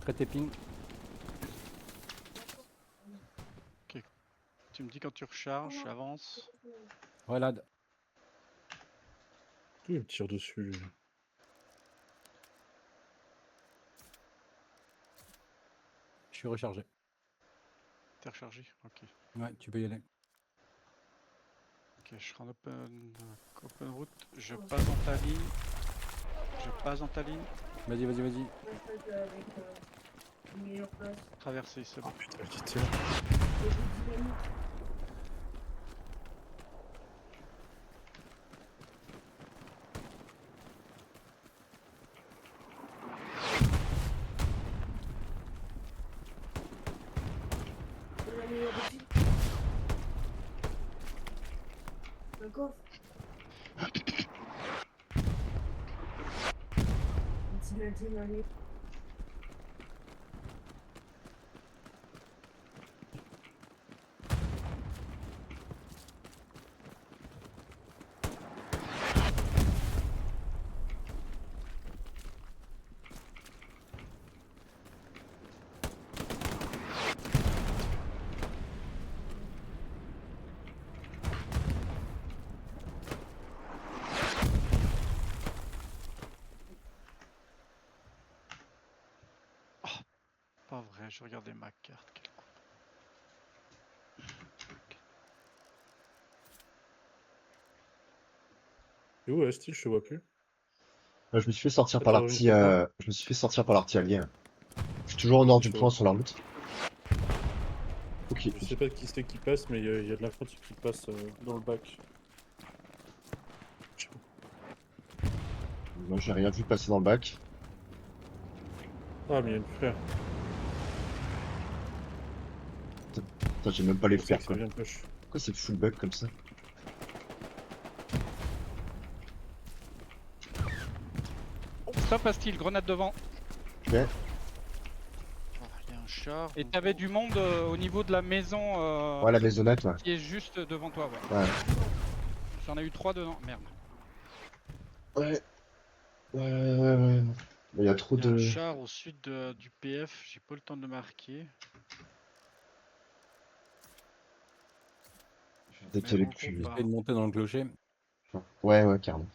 Traité ping. Tu me dis quand tu recharges, avance. Ouais, Lad. Il me tire dessus. Lui. Je suis rechargé. T'es rechargé? Ok. Ouais, tu peux y aller. Ok, je serai en open route. Je passe dans ta ligne. Je passe dans ta ligne. Vas-y, vas-y, vas-y. Traverser, c'est Oh bon. putain, le petit tir. Pas vrai, je regardais ma carte. Quel con. Et où est-ce je te vois plus. Je me suis fait sortir par Attends, l'arty, une fois. je me suis fait sortir par l'arty allié. Je suis toujours au nord du Je point vois. sur la route. Ok. Je sais pas qui c'est qui passe, mais il y a de l'infanterie qui passe dans le bac. Je sais pas. Moi j'ai rien vu passer dans le bac. Ah, mais il y a une frère. Putain, j'ai même pas les Je sais flares que ça quoi. vient de poche. Pourquoi c'est full bug comme ça? Stop Asti, grenade devant. Ok. Oh, il y a un char. Et donc t'avais bon. du monde au niveau de la maison Ouais, la maisonnette, ouais. qui est juste devant toi. Ouais. Ouais. J'en ai eu 3 dedans. Merde. Ouais. Ouais. Il y a trop Il y a un de. char au sud du PF, j'ai pas le temps de le marquer. Je vais décaler en le gros, cul. pas. Essaye de monter dans le clocher. Ouais, carrément.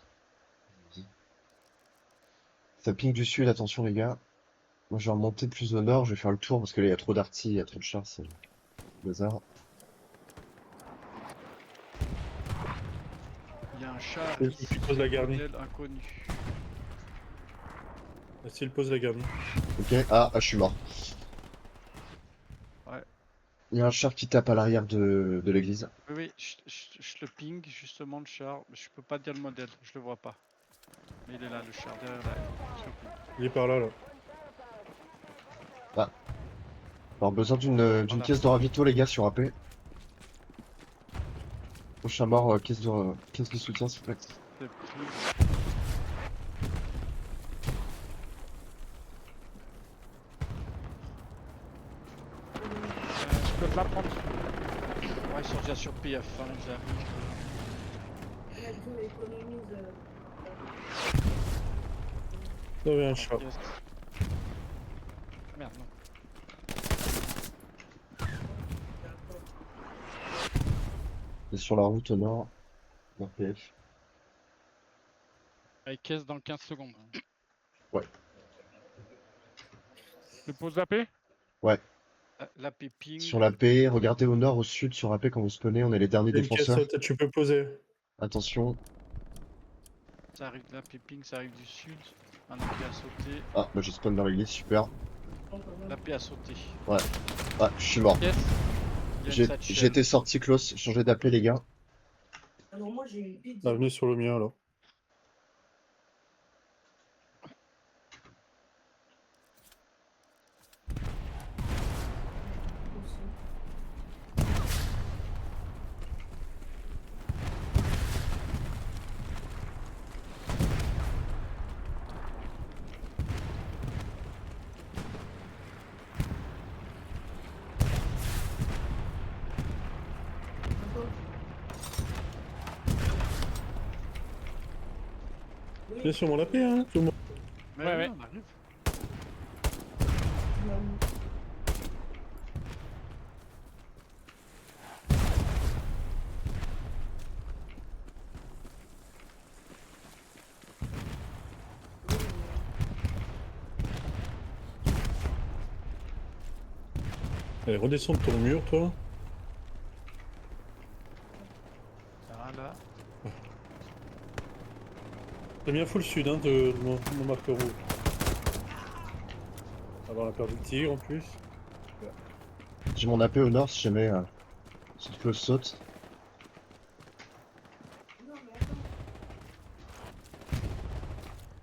Ça ping du sud, attention les gars. Moi je vais remonter plus au nord, je vais faire le tour parce que là il y a trop d'arty, il y a trop de chars, c'est bazar. Il y a un char Et ici, il pose la garnie. modèle inconnu. S'il pose la garnie. Ok, je suis mort. Ouais. Il y a un char qui tape à l'arrière de l'église. Oui, oui, je le ping justement le char, mais je peux pas dire le modèle, je le vois pas. Mais il est là, le char, derrière là. Je le ping. Il est par là, là. Alors besoin d'une Voilà. caisse de ravito les gars sur AP. Prochain mort, caisse de soutien s'il vous plaît. C'est pris. Je peux te la prendre. Ouais, ils sont déjà sur PF, hein, ils arrivent. Il y avait un chat. Yes. Merde, non. C'est sur la route au nord. Nord PF. Avec caisse dans 15 secondes. Ouais. Je pose la paix. La ping. Sur la P, regardez au nord, au sud, sur AP quand vous spawnez, on est les derniers Il y a une caisse défenseurs. sur la tête, tu peux poser. Attention. Ça arrive de la ping, ça arrive du sud. Un AP a sauté. Ah, bah j'ai spawn dans l'église, super. L'AP a sauté. Ah, je suis mort. Caisse. Il y a J'ai une satchel. été sorti close, changé d'AP les gars. Alors moi j'ai une pizza. Ah, venez sur le mien, alors. Viens sur mon lapin, hein, tout le monde. Mais Ouais, oui, ouais. on arrive. Allez, redescends de ton mur, toi. Ah là. T'as bien full sud, hein, de mon marqueur rouge. Avoir la peur du tigre en plus. J'ai mon AP au nord si jamais cette clause saute. Non, mais attends.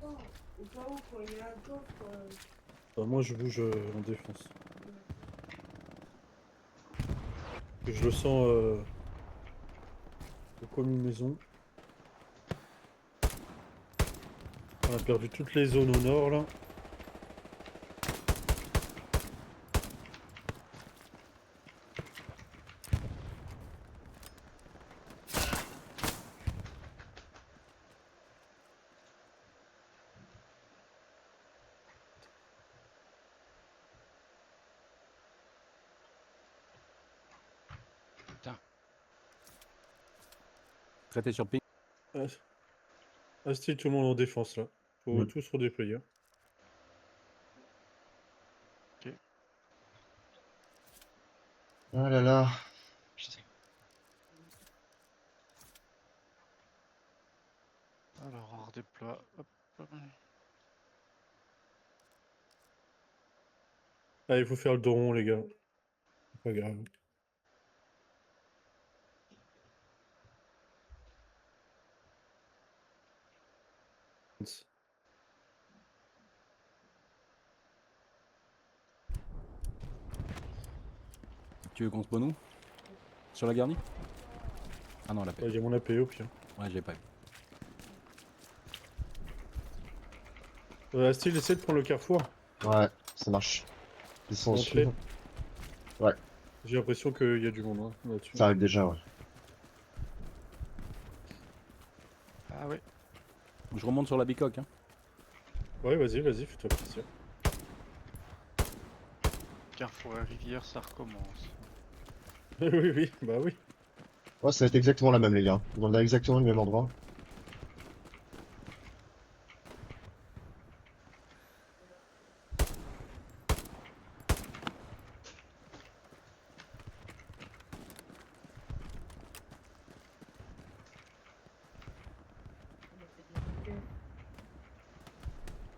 Attends, au cas où, quand il y a un coffre, Moi, je bouge en défense. Je le sens au coin d'une maison. On a perdu toutes les zones au nord, là. Traité sur ping. Ah, Asti, tout le monde en défense, là. Faut Mm. tous redéployer. Ah là là. Putain. Alors on redéploie. Hop, hop. Ah, il faut faire le dos rond, les gars. C'est pas grave. Tu veux qu'on se où? Sur la garnie? Ah non, la paix. Il y a mon AP au pire. Ouais, j'ai pas vu. Asti, essaie de prendre le carrefour. Ouais, ça marche. Ils sont au Entrée. sud. Ouais, J'ai l'impression qu'il y a du monde hein, là-dessus. ça arrive déjà, ouais. Ah ouais. Je remonte sur la bicoque. Hein. Ouais, vas-y, fais-toi plaisir. Carrefour et rivière, ça recommence. oui, bah oui. Ouais, ça va être exactement la même, les gars. On a exactement le même endroit.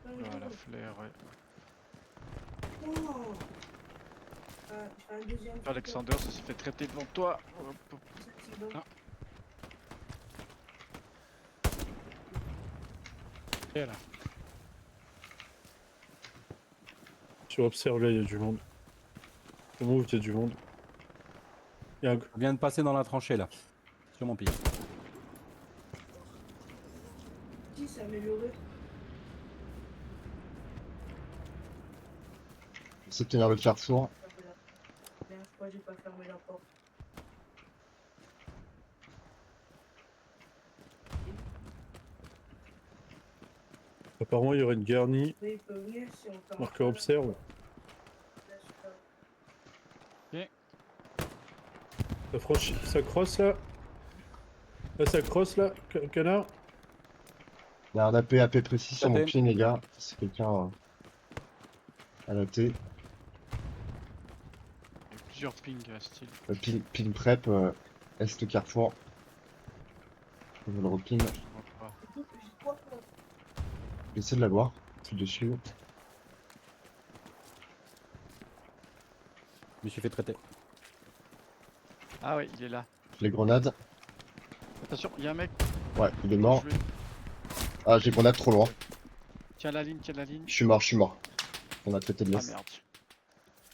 Voilà, flair, ouais. non. Je fais un deuxième. Alexander, ça s'est fait traiter devant toi. Hop, hop. Ah. Et là. Tu observes là, il y a du monde. Comment où il y a du monde? Il y a un... On vient de passer dans la tranchée là. Sur mon pied. Si, c'est amélioré. C'est de tenir le carrefour. Merde, je crois que j'ai pas fermé la porte. Apparemment, il y aurait une garnie. Mais il peut venir si on ferme. Marqueur observe. Ça franchit, ça crosse là. Là, ça crosse là, canard. Il y a un AP précis sur mon AP. pied, les gars. C'est quelqu'un à noter. Il y a plusieurs pings, style. Ping prep, est carrefour. Je le reping. Je te vois pas. J'ai trois portes. J'essaie de l'avoir. C'est dessus. Je me suis fait traiter. Ah ouais, il est là. Les grenades. Attention, il y a un mec. Ouais, il est mort. Je vais- Ah, j'ai grenade trop loin. Tiens la ligne, tiens la ligne. Je suis mort. On a traité de Ah l'Est. merde.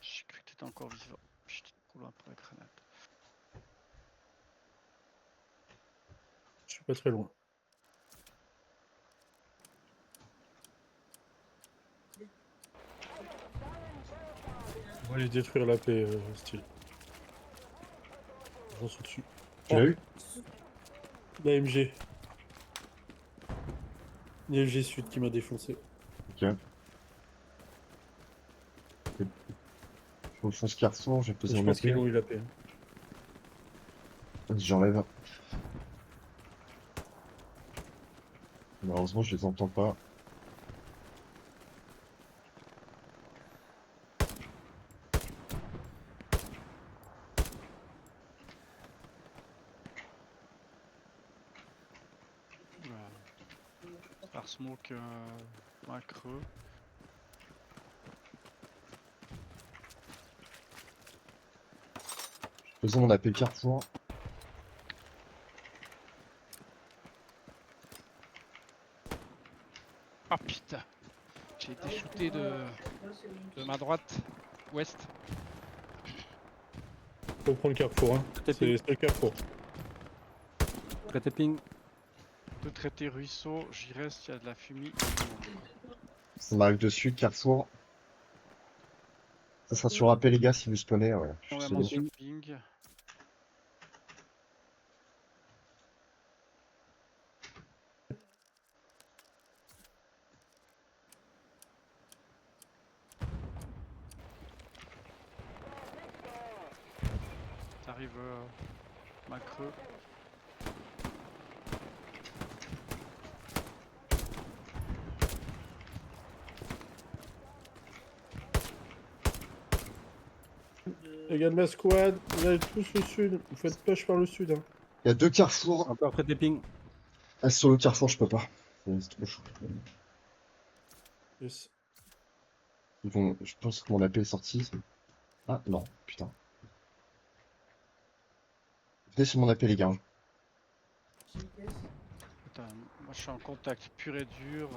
J'ai cru que t'étais encore vivant. J'étais trop loin pour la grenade. Je suis pas très loin. On va aller détruire la paix, style. J'en suis dessus. Tu l'as eu? La MG. MG Sud qui m'a défoncé. Ok. Je fonce carrefour, j'ai posé Je mon pense qu'ils AP. ont eu la paix. J'enlève. Malheureusement, je les entends pas. Par smoke un creux. Faisons mon appel Carrefour. Ah putain. J'ai été shooté de ma droite. Ouest. Faut prendre le carrefour, hein. Traité C'est ping. le carrefour. Traité ping. Peut traiter ruisseau, j'y reste, il y a de la fumée. Ça m'arrive dessus, Carrefour. Ça sera sur appel les gars si vous spawnez. Ouais. Je suis Vraiment désolé. sur ping. T'arrives ma creux. Les gars de ma squad, vous allez tous au sud. Vous faites push par le sud, hein. Il y a 2 Carrefours. Encore traité ping. Ah, sur le Carrefour, je peux pas. C'est trop chaud. Yes. Je pense que mon AP est sorti. Ah non, putain. Venez sur mon AP les gars. Putain, moi je suis en contact pur et dur.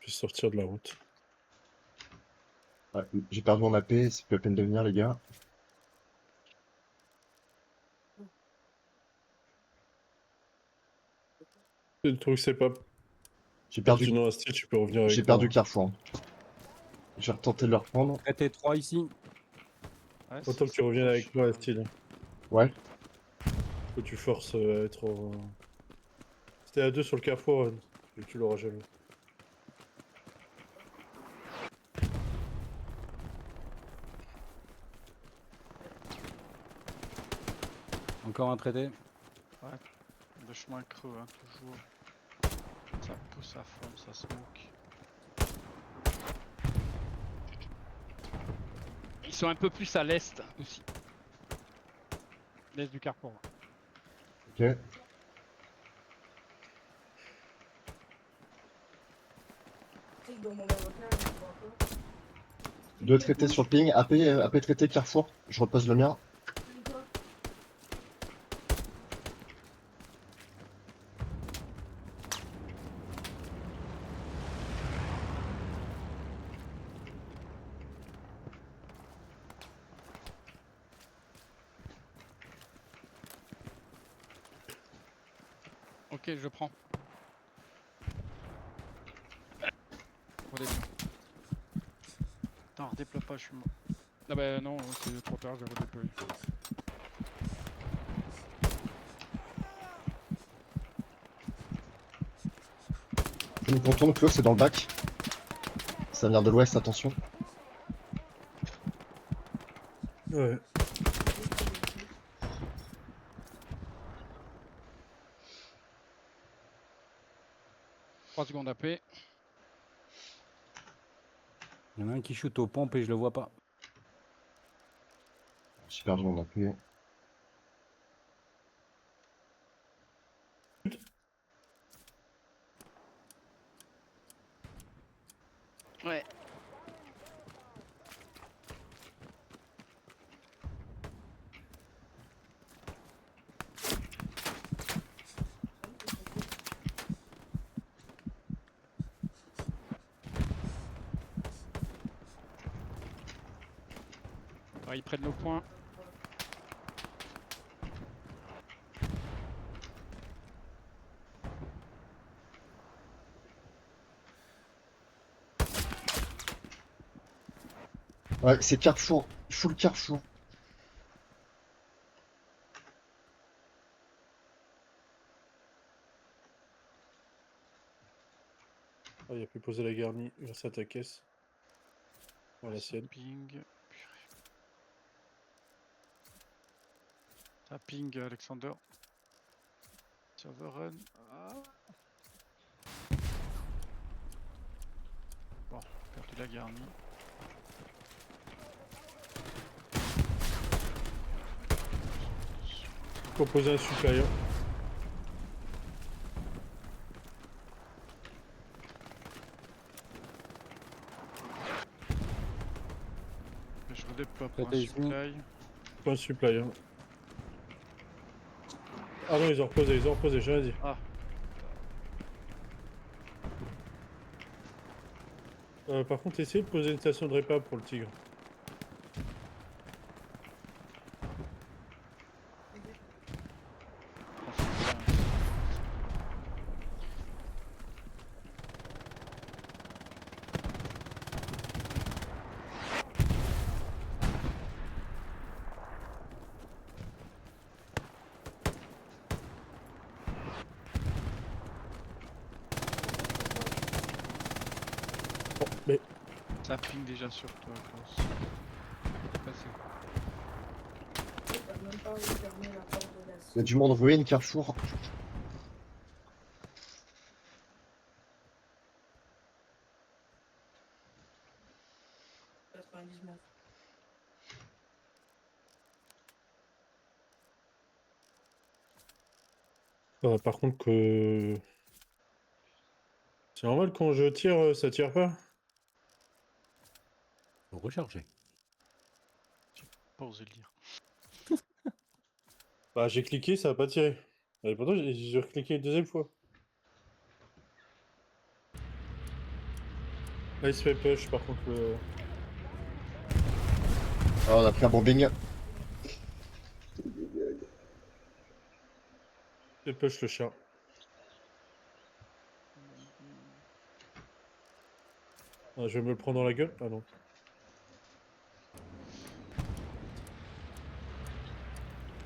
Je vais sortir de la route. Ouais, j'ai perdu mon AP, c'est plus la peine de venir les gars. Le truc, c'est pas. J'ai Perdu perdu, non style, tu peux revenir avec j'ai moi, perdu hein. Carrefour. Je vais retenter de le reprendre. Traité 3 ici. Ouais, Autant que tu reviennes avec moi, style. Ouais. Faut que tu forces à être. C'était à 2 sur le carrefour, tu l'auras jamais. Encore un traité. De chemin creux, hein, toujours. Ça pousse à fond, ça smoke. Ils sont un peu plus à l'est aussi. L'est du carrefour. Ok. Dans mon avocat, je vois pas. 2 traités sur le ping. AP traité Carrefour. Je repose le mien. Ok, je prends. Redéploie. Attends, redéploie pas, je suis mort. Ah bah non, c'est trop tard, j'ai redéployé. Une contourne, Claude, c'est dans le bac. Ça vient de l'ouest, attention. Ouais. Trois secondes AP. Il y en a un qui shoot aux pompes et je le vois pas. J'ai perdu mon AP. Ouais. Ouais, ils prennent nos points. Ouais, c'est Carrefour. Full Carrefour. Ah, il a pu poser la garnie grâce à ta caisse. Voilà, sienne. Ping. Purée. Ça ping Alexander. Server run. Ah. Bon, perdu la garnie. Proposer un supérieur. Je redéploie pour un Protège-nous. supply. Pas un supérieur. Ah non, ils ont reposé, j'ai rien dit. Ah, Par contre, essayez de poser une station de répa pour le tigre. on fait bien. Bon, mais Ça ping déjà sur toi, Klaus. T'es passé. T'as même pas fermé la porte de la Il y a du monde en ruine, Carrefour. C99. par contre que... C'est normal quand je tire, ça tire pas? Faut recharger. Pas osé le dire. Bah j'ai cliqué, ça a pas tiré. Et pourtant j'ai recliqué une deuxième fois. Là il se fait push par contre le... Ah, on a pris un bombing. Il fait push le chat. Ah, je vais me le prendre dans la gueule? Ah non.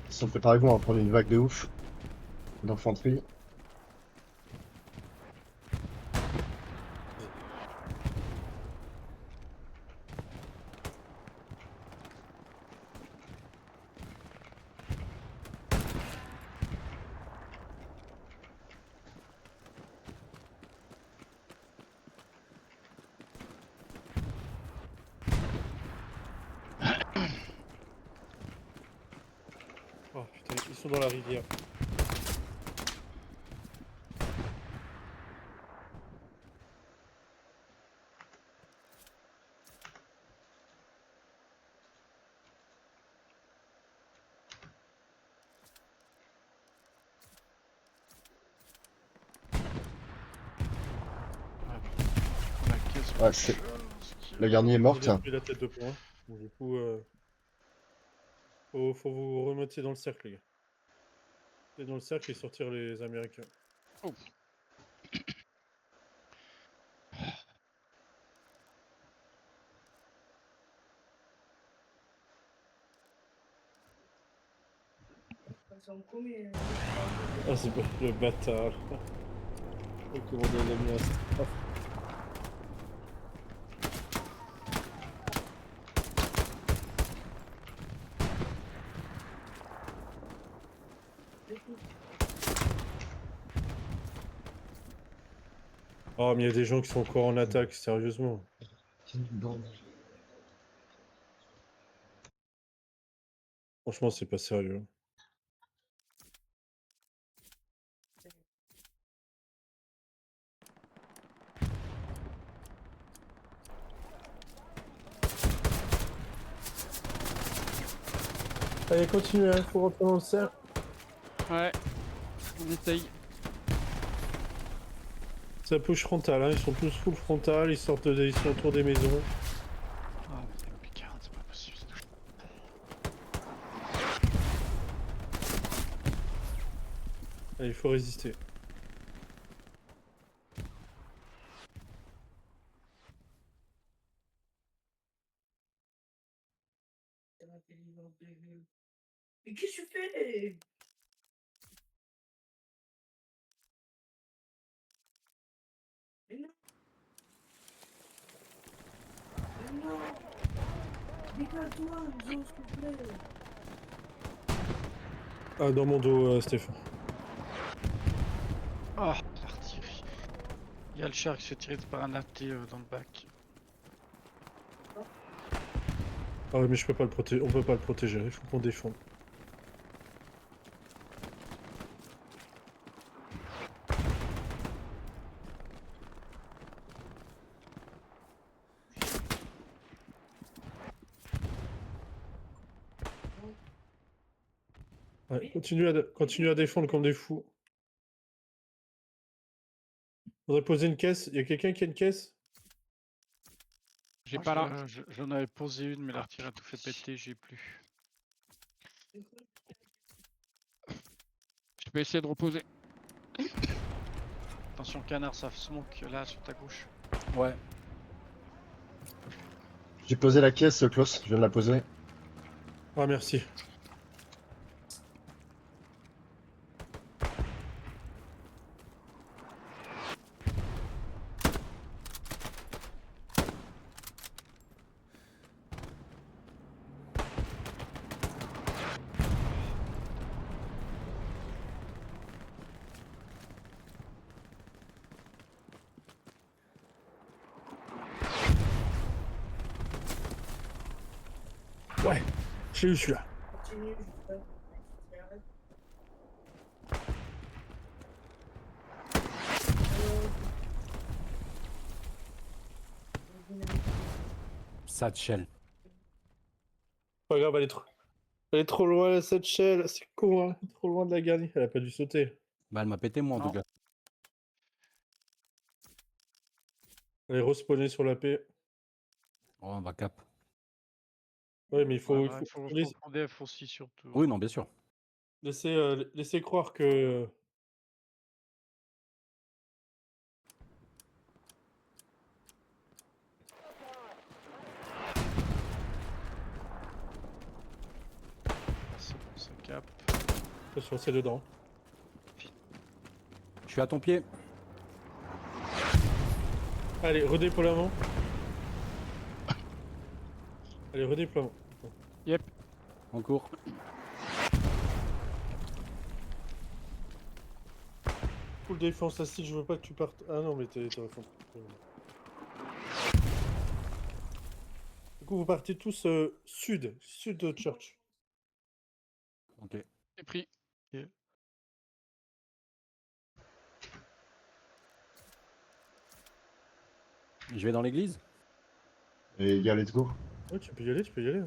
Ils sont préparés, on va prendre une vague de ouf d'infanterie. Oh putain, ils sont dans la rivière. On a caisse. Ouais, c'est... La garnie est morte. J'ai détruit la tête de pont. Donc, du coup, faut vous remettre dans le cercle, les gars. Et dans le cercle et sortir les Américains. Oh. Ils sont combien? Ah, c'est pas le bâtard. Le commandant de la menace. Ah. Oh, mais il y a des gens qui sont encore en attaque, sérieusement. Franchement, c'est pas sérieux. Allez, continuez, hein, faut rentrer dans le cercle. Ouais, on essaye. Ça push frontal, hein, ils sont tous full frontal, ils sont autour des maisons. Ah, putain, Picard, c'est pas possible. Allez, il faut résister. Mais qu'est-ce que tu fais? Mais non. Mais non. Dégage-toi, Nzo, s'il te plaît. Ah, dans mon dos, Stéphane. Ah, l'artillerie. Il y a le char qui se fait tirer par un AT dans le bac. Ah ouais, mais je peux pas le protéger. On peut pas le protéger. Il faut qu'on défende. Ouais, continue à défendre comme des fous. Faudrait poser une caisse. Il y a quelqu'un qui a une caisse? J'ai Moi, pas là. J'en avais posé une, mais l'artillerie a tout fait péter, j'ai plus. Je peux essayer de reposer. Attention, canard, ça smoke là sur ta gauche. Ouais. J'ai posé la caisse, Klaus, je viens de la poser. Ah, merci. Ouais, j'ai eu celui-là. Continue, je sais pas. Satchel. Pas grave, elle est trop loin, cette shell. C'est con, hein. Trop loin de la garnie. Elle a pas dû sauter. Bah, elle m'a pété, moi, en Non. tout cas. Elle est respawnée sur la paix. Oh, on va cap. Ouais, mais il faut, Ouais, faut prendre des F aussi, surtout. Oui, non, bien sûr. laisser croire que. C'est bon, ça cap. Attention, c'est dedans. Je suis à ton pied. Allez, redéploiement. Allez, redéploiement. Yep. En cours. Full défense acide, je veux pas que tu partes. Ah non, mais t'es à fond. Du coup, vous partez tous sud de Church. Ok. C'est pris. Je vais dans l'église. Et les gars, let's go. Ouais, tu peux y aller, hein.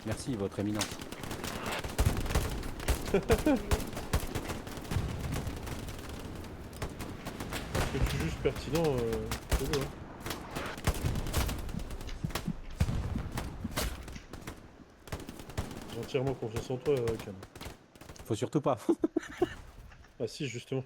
Merci, votre éminence. C'est plus juste pertinent, c'est beau, hein. J'ai entièrement confiance en toi, Cam. Faut surtout pas. Ah si, justement.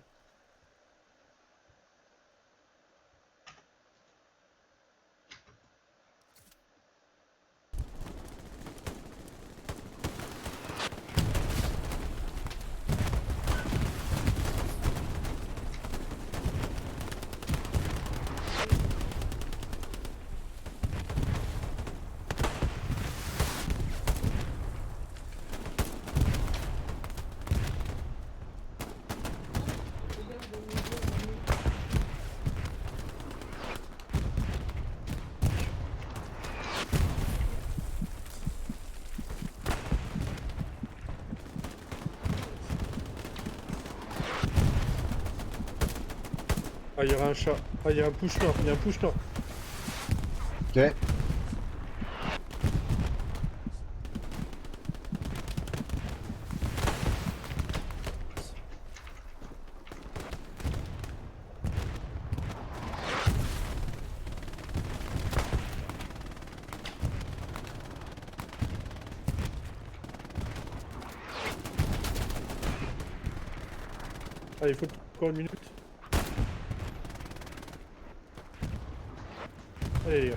Ah, il y aura un chat. Ah, il y a un push nord. Ok. Ah, il faut encore une minute. Allez, les gars.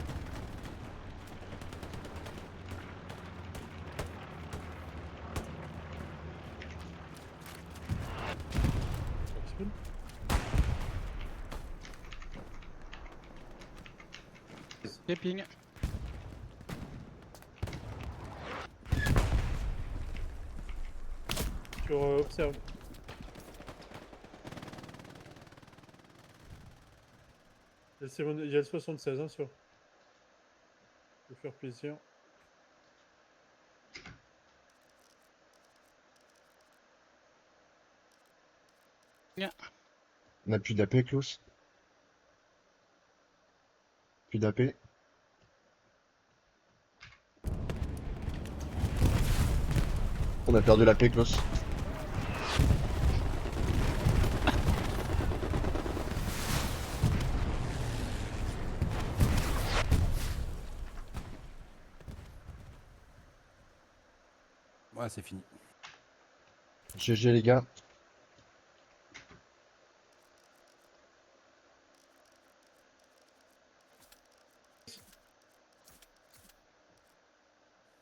Ping. Sur observe. Il y a le 76 hein, sur. Je vais faire plaisir. On a plus d'AP, Klaus. Plus d'AP. On a perdu l'AP, Klaus. Ouais, c'est fini. GG les gars.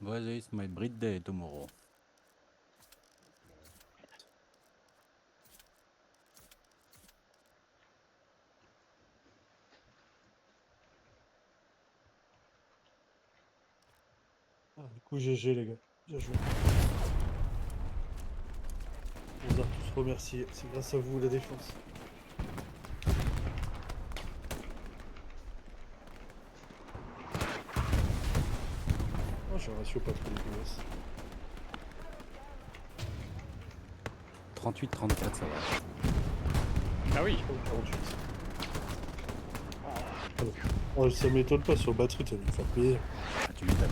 What is my birthday tomorrow? Ah, du coup, GG les gars. Bien joué. On vous a tous remerciés. C'est grâce à vous la défense. Oh, j'ai un ratio pas trop dégueulasse. 38-34, ça va. Ah oui. Oh, 48. Oh, ça m'étonne pas sur le batterie, ça va me faire plaisir. Ah, tu m'étonnes.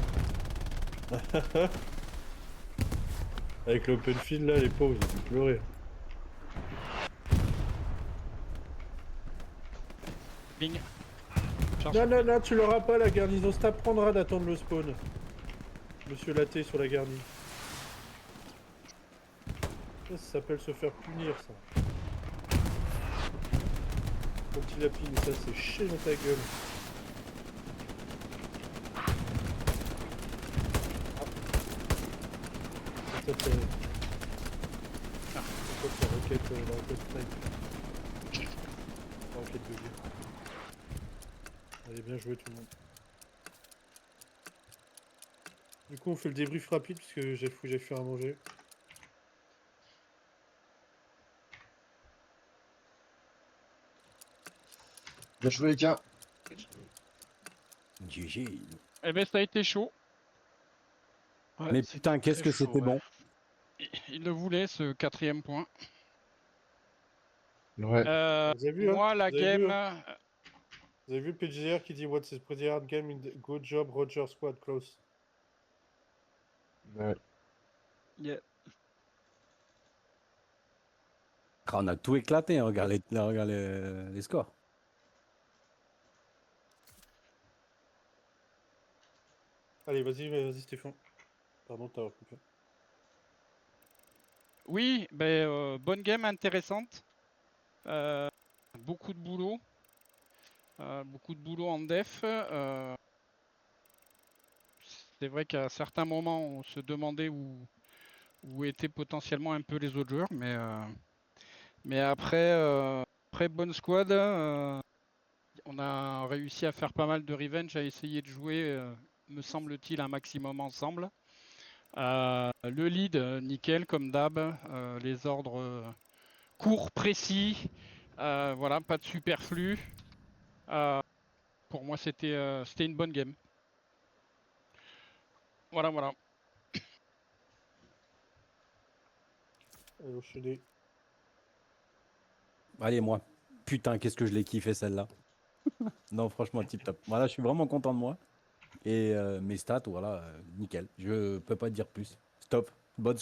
Avec l'open field là, les pauvres, ils ont dû pleurer. Ping. Non, non, non, tu l'auras pas la garnison, ça t'apprendra d'attendre le spawn. Monsieur Laté sur la garnie. Ça s'appelle se faire punir, ça. Quand il a ping, ça c'est chier dans ta gueule. C'est toi, la roquette snipe. La roquette de vie. Allez, bien joué tout le monde. Du coup, on fait le débrief rapide parce que j'ai fait à manger. Bien joué les gars. GG. Eh ben, ça a été chaud. Ouais, Mais c'était putain, qu'est-ce très que chaud, c'était ouais. bon. Il le voulait, ce 4e point. Ouais. Vous avez vu, hein? Moi, la Vous avez vu, game... hein? Vous avez vu le PGR qui dit What's his pretty hard game in the good job Roger squad close. Ouais. Yeah. Ah, on a tout éclaté, hein, regarde les scores. Allez, vas-y Stéphane. Pardon, t'as recoupé. Oui, ben, bonne game, intéressante. Beaucoup de boulot. Beaucoup de boulot en def. C'est vrai qu'à certains moments, on se demandait où étaient potentiellement un peu les autres joueurs, mais après bonne squad, on a réussi à faire pas mal de revenge, à essayer de jouer, me semble-t-il, un maximum ensemble. Le lead, nickel comme d'hab, les ordres courts, précis, voilà, pas de superflu. Pour moi, c'était une bonne game. Voilà, voilà. Allez, au chédé. Allez, moi. Putain, qu'est-ce que je l'ai kiffé celle-là. Non, franchement, tip top. Voilà, je suis vraiment content de moi. Et mes stats, voilà, nickel. Je peux pas dire plus. Stop. Bonne